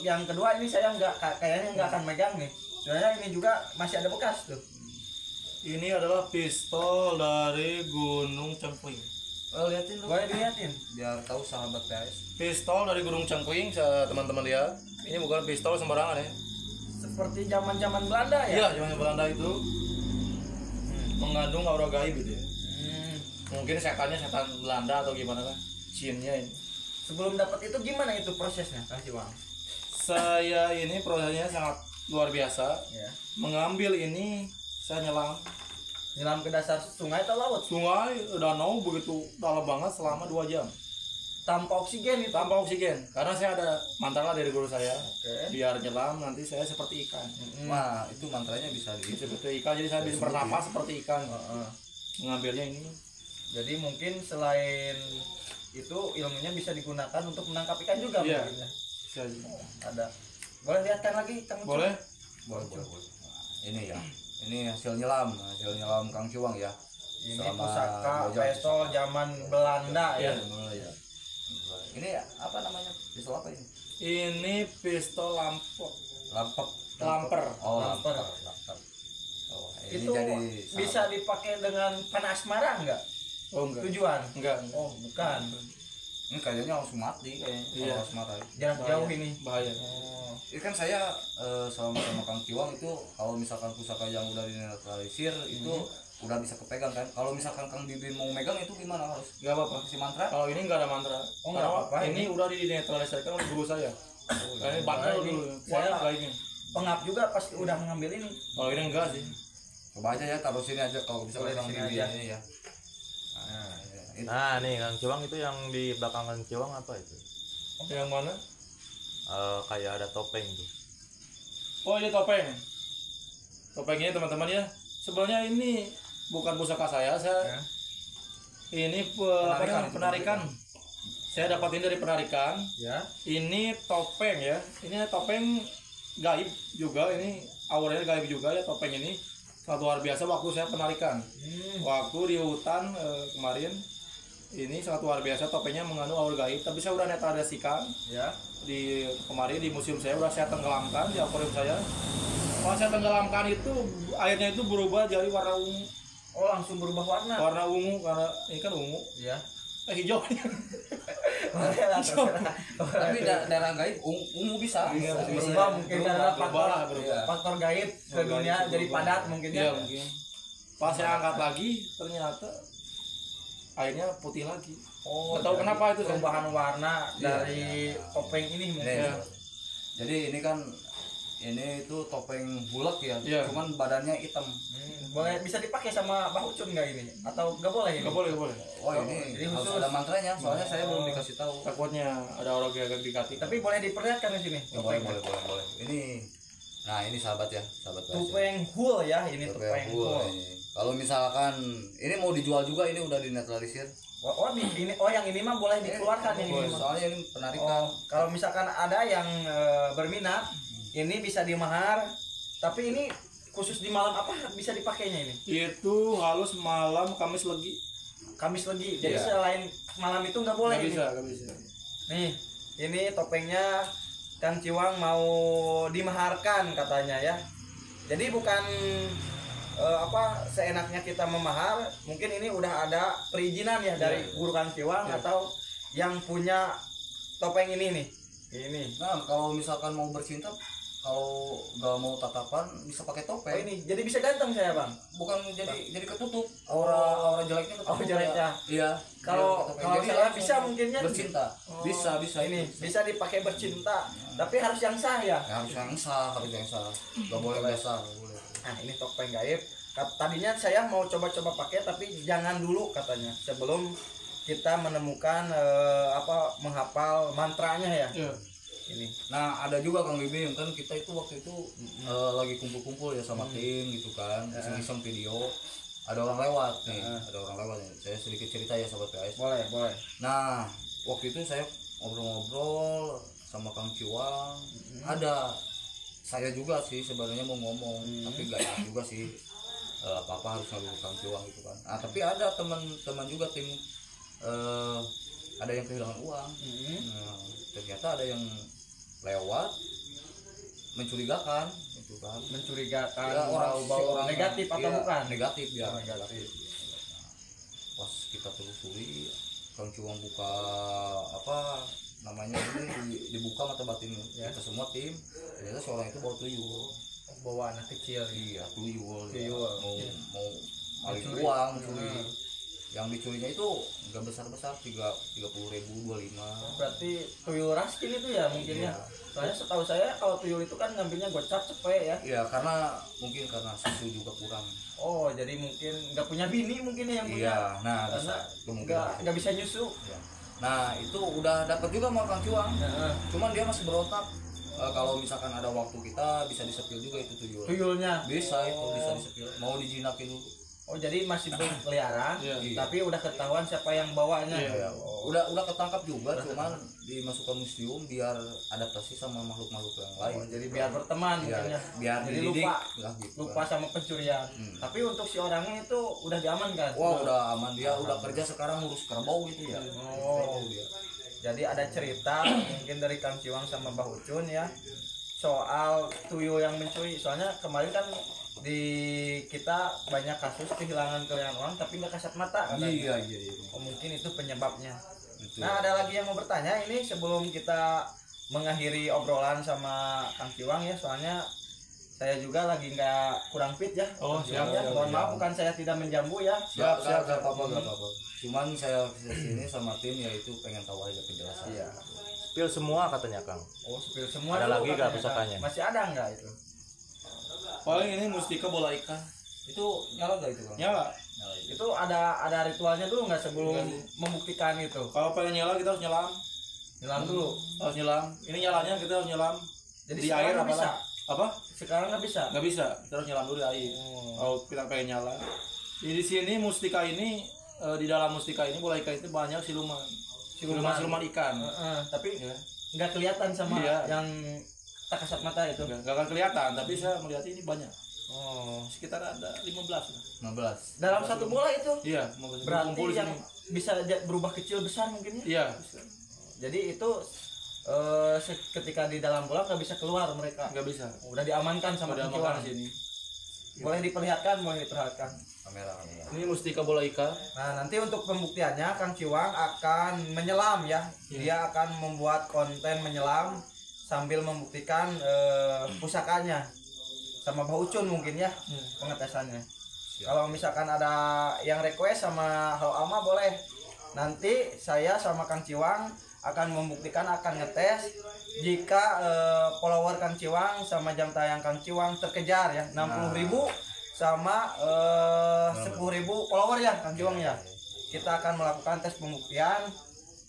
yang kedua ini saya kayaknya nggak akan megang nih. Soalnya ini juga masih ada bekas tuh. Ini adalah pistol dari Gunung Cengkuing. Oh, liatin dulu. Boleh dilihatin Biar tahu sahabat PS. Pistol dari Gunung Cengkuing, teman-teman lihat. Ini bukan pistol sembarangan ya. seperti zaman-zaman Belanda ya. Iya, zaman Belanda itu mengandung aura gaib gitu ya. Mungkin setannya setan Belanda atau gimana kan? Jinnya ini. Sebelum dapat itu gimana itu prosesnya, Kang Ciwang? Saya ini prosesnya sangat luar biasa. Ya. Mengambil ini saya Nyelam ke dasar sungai atau laut? sungai danau begitu dalam banget selama 2 jam Tanpa oksigen itu. tanpa oksigen, karena saya ada mantra lah dari guru saya. Oke. Biar nyelam nanti saya seperti ikan. Nah, itu mantranya bisa Seperti ikan, jadi saya bisa bernapas seperti ikan. Mengambilnya ini. Jadi mungkin selain itu ilmunya bisa digunakan untuk menangkap ikan juga Iya. mungkin ya. Bisa aja. Ada. Boleh lihatkan lagi Kang? Boleh? boleh. Nah, ini ya. Ini hasil nyelam Kang Ciwang ya. Ini Selama pusaka 2 jam. pistol zaman Belanda ya. Ya. Ini apa namanya? Pistol apa ini? Ini pistol lamper. Lamper. Oh, Lamper. lamper. Oh, ini Itu jadi bisa dipakai dengan panah asmara enggak? Oh enggak. Tujuan? Enggak. Oh, bukan. ini kayaknya langsung mati kayaknya. Iya. Kalau asmara. Jarak jauh ini. Bahaya. Oh. Ini kan saya sama Kang Ciwang itu kalau misalkan pusaka yang udah dinetralisir itu udah bisa kepegang kan. Kalau misalkan Kang Bibin mau megang itu gimana harus? Enggak apa-apa. Si mantra? Kalau ini enggak ada mantra. Oh, nggak apa-apa, Ini udah dinetralisirkan oleh guru saya. Ini bandel ini dulu. saya- Kuat ini. Pengap juga pas udah mengambil ini. Kalau ini enggak sih. Coba aja ya, taruh sini aja kalau bisa Boleh Kang di sini Bibin aja. ini ya. Nah, itu. Nah nih Kang Ciwang, itu yang di belakang Kang Ciwang apa itu? Yang mana? Kayak ada topeng tuh. Oh, ini topeng. Topengnya teman-teman ya. Sebenarnya ini bukan pusaka saya. Ya. Ini penarikan. Saya dapatin dari penarikan. Ya. Ini topeng ya. Ini topeng gaib juga. Ini auranya gaib juga ya topeng ini. Sangat luar biasa waktu saya penarikan. Waktu di hutan kemarin. Ini sangat luar biasa, topengnya mengandung aura gaib. Tapi saya udah netralisasikan. Ya. Di kemarin di museum saya udah saya tenggelamkan di akuarium saya. Kalau saya tenggelamkan itu airnya itu berubah jadi warna ungu. Oh, langsung berubah warna. Warna ungu karena ini kan ungu. Ya. Hijau. Boleh lah, terserah. Tapi darah gaib ungu bisa. Iya, Berubah mungkin karena berubah. faktor gaib ke dunia jadi padat mungkin Iya ya. mungkin. Pas saya angkat lagi ternyata airnya putih lagi. Oh, Nggak tahu jadi kenapa itu, perubahan warna Iya, dari topeng ini Ini, mungkin. Iya. Jadi ini kan ini itu topeng bulat ya, Iya. cuman badannya hitam. Boleh bisa dipakai sama Bahucun nggak ini? Atau nggak boleh ini? Nggak boleh, nggak boleh. Oh ini jadi harus khusus. ada mantranya, soalnya saya belum dikasih tahu. Takutnya ada orang yang dikati. Tapi boleh diperlihatkan di sini. Ya, boleh, boleh, boleh, boleh. Ini, nah ini sahabat ya, sahabat Basir. Topeng hul ya, ini Topeng topeng full hul. ini. Kalau misalkan ini mau dijual juga, ini udah dinetralisir. Ini yang ini mah boleh dikeluarkan yang ini. Boleh, mah. soalnya ini penarikan. Oh, kalau misalkan ada yang berminat, ini bisa dimahar. Tapi ini khusus di malam apa bisa dipakainya ini? Itu halus malam Kamis Legi. Kamis Legi. Jadi Iya. selain malam itu nggak boleh Nggak ini. bisa, nggak bisa. Nih, ini topengnya Kang Ciwang mau dimaharkan katanya ya. Jadi bukan seenaknya kita memahar, mungkin ini udah ada perizinan ya dari guru Kang Ciwang atau yang punya topeng ini nih. Ini. Nah kalau misalkan mau bercinta, kalau nggak mau tatapan bisa pakai Oh topeng. ini, jadi bisa ganteng saya bang. Bukan jadi ketutup, aura jeleknya ketutup. Oh, jeleknya. Iya. Kalau Jadi kalau saya langsung bisa mungkinnya bercinta. Oh, Bisa ini bisa dipakai bercinta, tapi harus yang sah ya. Ya, harus yang sah, harus yang sah. Nggak boleh biasa, nggak boleh. Nah ini topeng gaib. Tadinya saya mau coba-coba pakai tapi jangan dulu katanya sebelum kita menemukan menghafal mantranya ya. Iya. Ini. Nah ada juga Kang Bibim, kan kita itu waktu itu lagi kumpul-kumpul ya sama tim gitu kan, iseng-iseng video. Ada orang lewat nih, ada orang lewat nih. Saya sedikit cerita ya sahabat PS. Boleh, boleh. Nah waktu itu saya ngobrol-ngobrol sama Kang Ciwang. Ada saya juga sih sebenarnya mau ngomong, tapi gak enak juga sih. Apa-apa harus ngadu Kang Ciwang gitu kan. Nah tapi ada teman-teman juga tim ada yang kehilangan uang. Nah, ternyata ada yang lewat mencurigakan gitu kan. Mencurigakan Ya, bau negatif atau iya, bukan? negatif ya. Oh, negatif. Pas kita telusuri Kang Ciwang buka namanya ini dibuka mata batin kita semua tim, ternyata seorang itu bawa tuyul. Bawa anak kecil. Iya, tuyul. Tuyul. Mau maling uang, mencuri. Yang dicurinya itu nggak besar-besar, 30.000, 25. Berarti tuyul raskin itu ya mungkin ya. Iya. Soalnya setahu saya kalau tuyul itu kan ngambilnya gocap cepet ya. Iya, karena susu juga kurang. Oh, jadi mungkin nggak punya bini mungkin ya yang punya. Iya, nah Karena bisa kemungkinan. nggak bisa nyusu. Iya. Nah itu udah dapat juga sama Kang Ciwang. Cuman dia masih berontak. Kalau misalkan ada waktu kita bisa disepil juga itu tuyul. Tuyulnya. Bisa itu bisa disepil. Mau dijinakin dulu. Oh, jadi masih berkeliaran, Iya. tapi udah ketahuan siapa yang bawanya. Iya. Udah ketangkap juga, cuman dimasukkan museum biar adaptasi sama makhluk-makhluk yang lain. Oh, jadi biar berteman Iya, mungkin ya. biar Jadi dididik lupa lah gitu. lupa sama pencurian. Tapi untuk si orangnya itu udah diamankan. Wah udah aman, dia udah kerja sekarang ngurus kerbau gitu ya. Oh. Kerbau dia. Jadi ada cerita mungkin dari Kang Ciwang sama Mbah Ucun ya soal tuyul yang mencuri. Soalnya kemarin kan di kita banyak kasus kehilangan uang tapi nggak kasat mata katanya. Iya. Oh, mungkin itu penyebabnya. Betul. Nah, ada lagi yang mau bertanya ini sebelum kita mengakhiri obrolan sama Kang Ciwang ya, soalnya saya juga lagi nggak kurang fit ya. Oh, Kang siap, Ciwang ya. siap, Mohon siap. maaf bukan saya tidak menjambu ya. Siap, gak apa-apa. Cuman saya kesini sama tim yaitu pengen tahu aja penjelasan. Iya. Spill semua katanya Kang. Oh, spill semua. Ada dulu lagi nggak katanya, pusakannya? Kang. Masih ada nggak itu? Paling ini mustika bola ikan. Itu nyala gak itu Bang? Nyala. Nyala itu. Itu ada ritualnya dulu nggak sebelum membuktikan itu? Kalau pengen nyala kita harus nyelam. Nyelam dulu. Harus nyelam. Ini nyalanya kita harus nyelam Jadi di sekarang air nggak bisa. Apa? Sekarang nggak bisa. Nggak bisa. Kita harus nyelam dulu di air. Oh. Kalau kita pengen nyala. Di sini mustika ini di dalam mustika ini bola ikan itu banyak siluman. Siluman ikan. Tapi Ya. nggak kelihatan sama Iya. yang tak kasat mata itu. Nggak akan kelihatan, tapi saya melihat ini banyak. Oh. Sekitar ada 15 lah. 15. Dalam satu bola itu Iya, berarti berkumpul di yang sini. bisa berubah kecil besar mungkin ya. Iya. Jadi itu ketika di dalam bola nggak bisa keluar mereka. Nggak bisa. Udah diamankan sama Udah Kang makan Ciwang. di sini. Boleh diperlihatkan. Kamera. Ini mustika bola ikan. Nah, nanti untuk pembuktiannya Kang Ciwang akan menyelam ya. Dia akan membuat konten menyelam sambil membuktikan pusakanya sama Mbah Ucun mungkin ya pengetesannya. Kalau misalkan ada yang request sama Halo Alma boleh. Nanti saya sama Kang Ciwang akan membuktikan, akan ngetes jika follower Kang Ciwang sama jam tayang Kang Ciwang terkejar ya 60.000 sama 10.000 follower ya Kang Ciwang ya. Kita akan melakukan tes pembuktian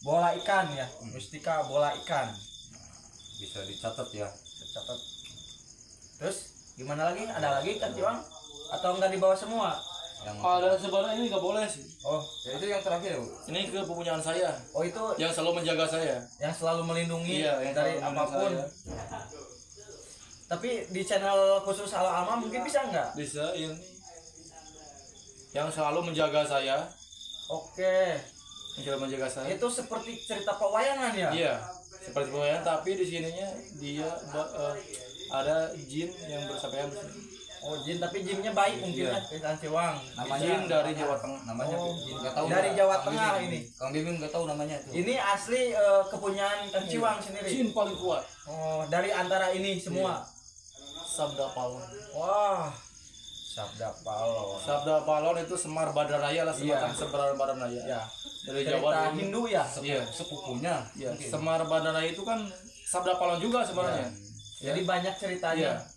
bola ikan ya, Mustika bola ikan. Bisa dicatat ya. Catat. Terus gimana lagi? Ada lagi Kang Ciwang? Atau enggak dibawa semua? Yang Kalau ada sebenarnya ini nggak boleh sih. Oh, ya itu yang terakhir. Ini kepunyaan saya oh itu yang selalu menjaga saya. yang selalu melindungi Iya, yang dari selalu melindungi apapun. saya. Tapi di channel khusus Halo Alma mungkin bisa nggak? Bisa ini yang selalu menjaga saya, Oke, yang selalu menjaga saya. itu seperti cerita pewayangan ya? Iya, seperti pemain, tapi di sininya dia ada jin yang bersamaian di sini. Oh jin, tapi jinnya baik mungkin Iya. ya Kang Ciwang. Jin dari Jawa Tengah. Namanya Oh, nggak tahu. dari nggak? Jawa Kang Tengah Bibim. ini. Kang Bibim nggak tahu namanya itu. Ini asli kepunyaan Kang Ciwang sendiri. Jin paling kuat. Oh, dari antara ini semua. Sabda Palon. Wah, Sabda Palon. Sabda Palon itu Semar Badaraya lah, semacam Iya. Semar Badaraya. Ya, Dari cerita Jawa dulu. Hindu ya. Iya. Sepupunya. Iya. Mungkin. Semar Badaraya itu kan Sabda Palon juga sebenarnya. Jadi banyak ceritanya. Iya.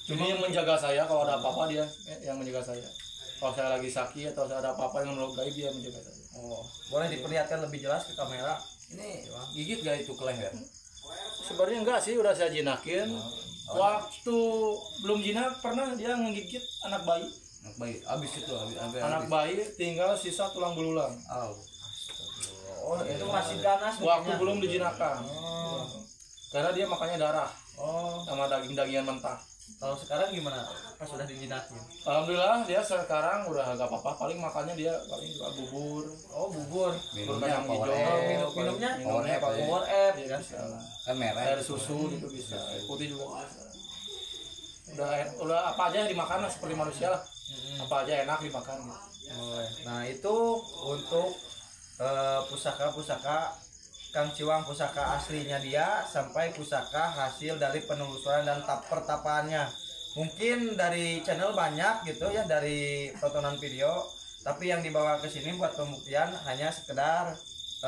Cuma yang menjaga saya kalau ada apa-apa dia yang menjaga saya. Kalau saya lagi sakit atau ada apa-apa yang menurut gaib dia menjaga saya. Oh, boleh diperlihatkan lebih jelas ke kamera. Ini gigit gak itu ke leher? Sebenarnya enggak sih, udah saya jinakin. Waktu belum jinak pernah dia ngegigit anak bayi. Anak bayi. Abis itu sampai Anak bayi tinggal sisa tulang belulang. Oh. Oh, itu masih ganas Waktu mungkin ya? belum dijinakkan. Oh. Karena dia makannya darah Oh, sama daging-dagingan mentah. kalau sekarang gimana? Pas sudah dijinakin. Alhamdulillah dia sekarang udah agak apa-apa, paling makannya dia paling juga bubur. Oh, bubur. Minumnya Kacang power hijau. air. Minumnya Power air. Power app Iya, kan. bisa. Kan merah. Air susu gitu bisa, air putih juga bisa. Udah apa aja yang dimakan lah, seperti manusia lah. Apa aja enak dimakan gitu. Boleh. Nah, itu untuk pusaka-pusaka Kang Ciwang, pusaka aslinya dia sampai pusaka hasil dari penelusuran dan pertapaannya. Mungkin dari channel banyak gitu ya, dari tontonan video, tapi yang dibawa ke sini buat pembuktian hanya sekedar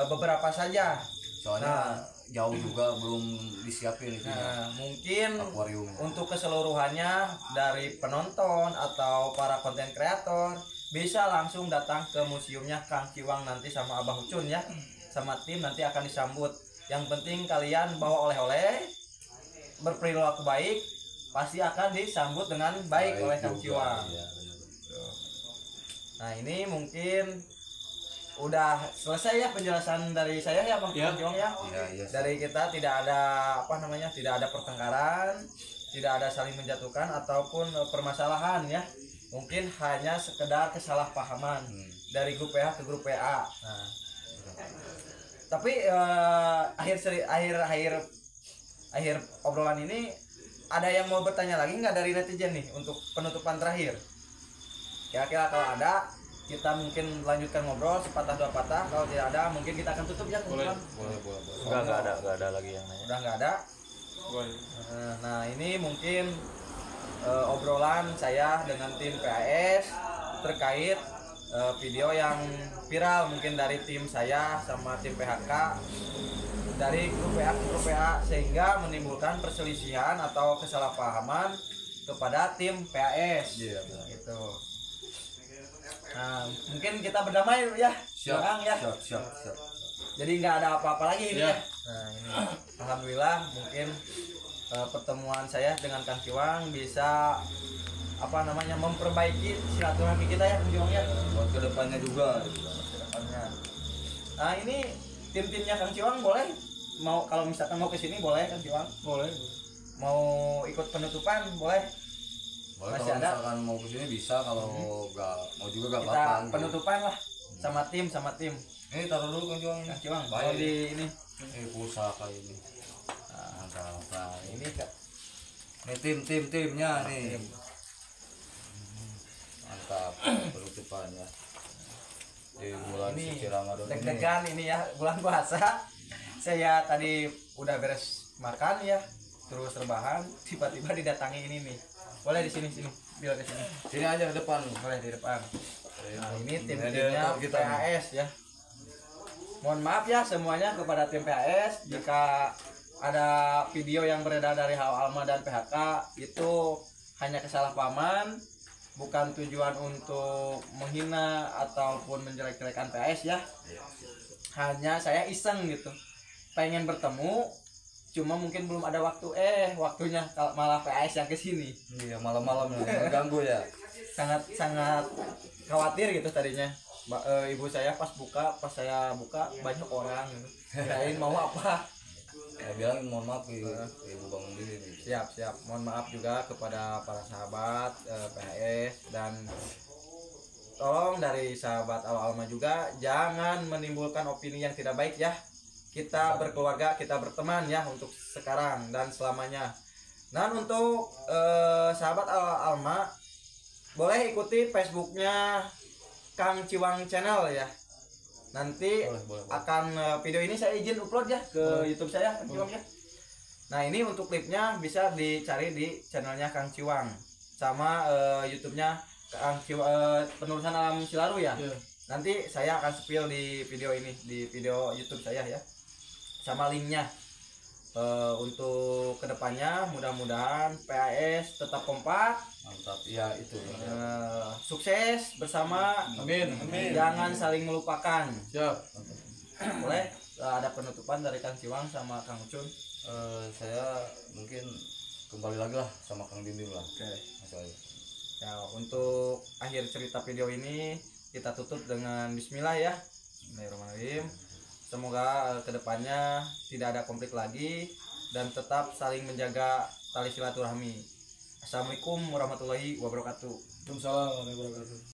beberapa saja. Soalnya jauh juga belum disiapin itu. Nah, mungkin Akuarium. untuk keseluruhannya dari penonton atau para konten kreator bisa langsung datang ke museumnya Kang Ciwang nanti sama Abah Ucun ya, sama tim nanti akan disambut. Yang penting kalian bawa oleh-oleh, berperilaku baik, pasti akan disambut dengan baik oleh Kang Ciwang. Iya, Nah, ini mungkin udah selesai ya penjelasan dari saya ya Bang Ya. Ciwang ya. iya. Dari kita tidak ada tidak ada pertengkaran, tidak ada saling menjatuhkan ataupun permasalahan ya. Mungkin hanya sekedar kesalahpahaman dari grup PH ke grup PA. Nah, tapi akhir obrolan ini ada yang mau bertanya lagi nggak dari netizen nih untuk penutupan terakhir? Kira-kira kalau ada, kita mungkin lanjutkan ngobrol sepatah dua patah. Kalau tidak ada, mungkin kita akan tutup ya teman-teman. Boleh. Enggak ada lagi yang nanya. Udah nggak ada. Nah, ini mungkin obrolan saya dengan tim PAS terkait video yang viral mungkin dari tim saya sama tim PHK dari grup PA ke grup PA, sehingga menimbulkan perselisihan atau kesalahpahaman kepada tim PAS. Iya, gitu. Nah, mungkin kita berdamai ya, Bang, ya. Siap. Jadi nggak ada apa-apa lagi ini Ya. ya. Nah, ini alhamdulillah mungkin pertemuan saya dengan Kang Ciwang bisa memperbaiki silaturahmi kita ya Kang Ciwang ya. Buat kedepannya juga. Kedepannya. Nah, ini tim-timnya Kang Ciwang boleh kalau misalkan mau ke sini boleh Kang Ciwang. Boleh. Mau ikut penutupan boleh. Boleh Masih kalau ada? misalkan mau kesini bisa, kalau nggak mau juga nggak Kita apa-apa. gitu. penutupan lah sama tim. Ini taruh dulu Kang Juang ini. Kang Ciwang Baik. kalau di ini. Pusaka ini. Mantap. Nah, Ini Kak. ini timnya nih. Mantap penutupannya. Di bulan Ini suci Ramadan ini. deg-degan ini ya bulan puasa. Saya tadi udah beres makan ya, terus rebahan, tiba-tiba didatangi ini nih. Boleh di sini. Biar ke sini. Sini aja ke depan. Boleh di depan. Nah, ini Ini tim-timnya tahu kita nih. PAS ya. Mohon maaf ya semuanya kepada tim PAS jika ada video yang beredar dari Hal Alma dan PHK itu hanya kesalahpahaman, bukan tujuan untuk menghina ataupun menjelek-jelekan PAS ya. Hanya saya iseng gitu. Pengen bertemu, cuma mungkin belum ada waktu. Waktunya malah PAS yang kesini. Iya, malam-malam mengganggu ya. Sangat khawatir gitu tadinya. Ibu saya pas saya buka banyak orang gitu. Kirain mau apa. Ya bilang mohon maaf Ibu Bang Billy. Siap. Mohon maaf juga kepada para sahabat PHS dan tolong dari sahabat Alma juga jangan menimbulkan opini yang tidak baik ya. Kita berkeluarga, kita berteman ya untuk sekarang dan selamanya. Dan untuk sahabat Alma boleh ikuti Facebooknya Kang Ciwang Channel ya. Nanti Boleh. akan video ini saya izin upload ya ke YouTube saya Kang Ciwang ya. Nah ini untuk klipnya bisa dicari di channelnya Kang Ciwang sama YouTube-nya Kang Ciwang penulisan alam Silaru ya. Nanti saya akan spill di video ini di video YouTube saya ya sama linknya. Untuk kedepannya mudah-mudahan PAS tetap kompak, Mantap. Ya itu. sukses bersama, Amin. jangan saling melupakan. Siap. Boleh ada penutupan dari Kang Ciwang sama Kang Ucun. Saya mungkin kembali lagi lah sama Kang Bimbing lah. Oke. Masuk aja. Ya, untuk akhir cerita video ini kita tutup dengan Bismillah ya. Bismillahirrahmanirrahim. Semoga kedepannya tidak ada konflik lagi dan tetap saling menjaga tali silaturahmi. Assalamualaikum warahmatullahi wabarakatuh. Waalaikumsalam warahmatullahi wabarakatuh.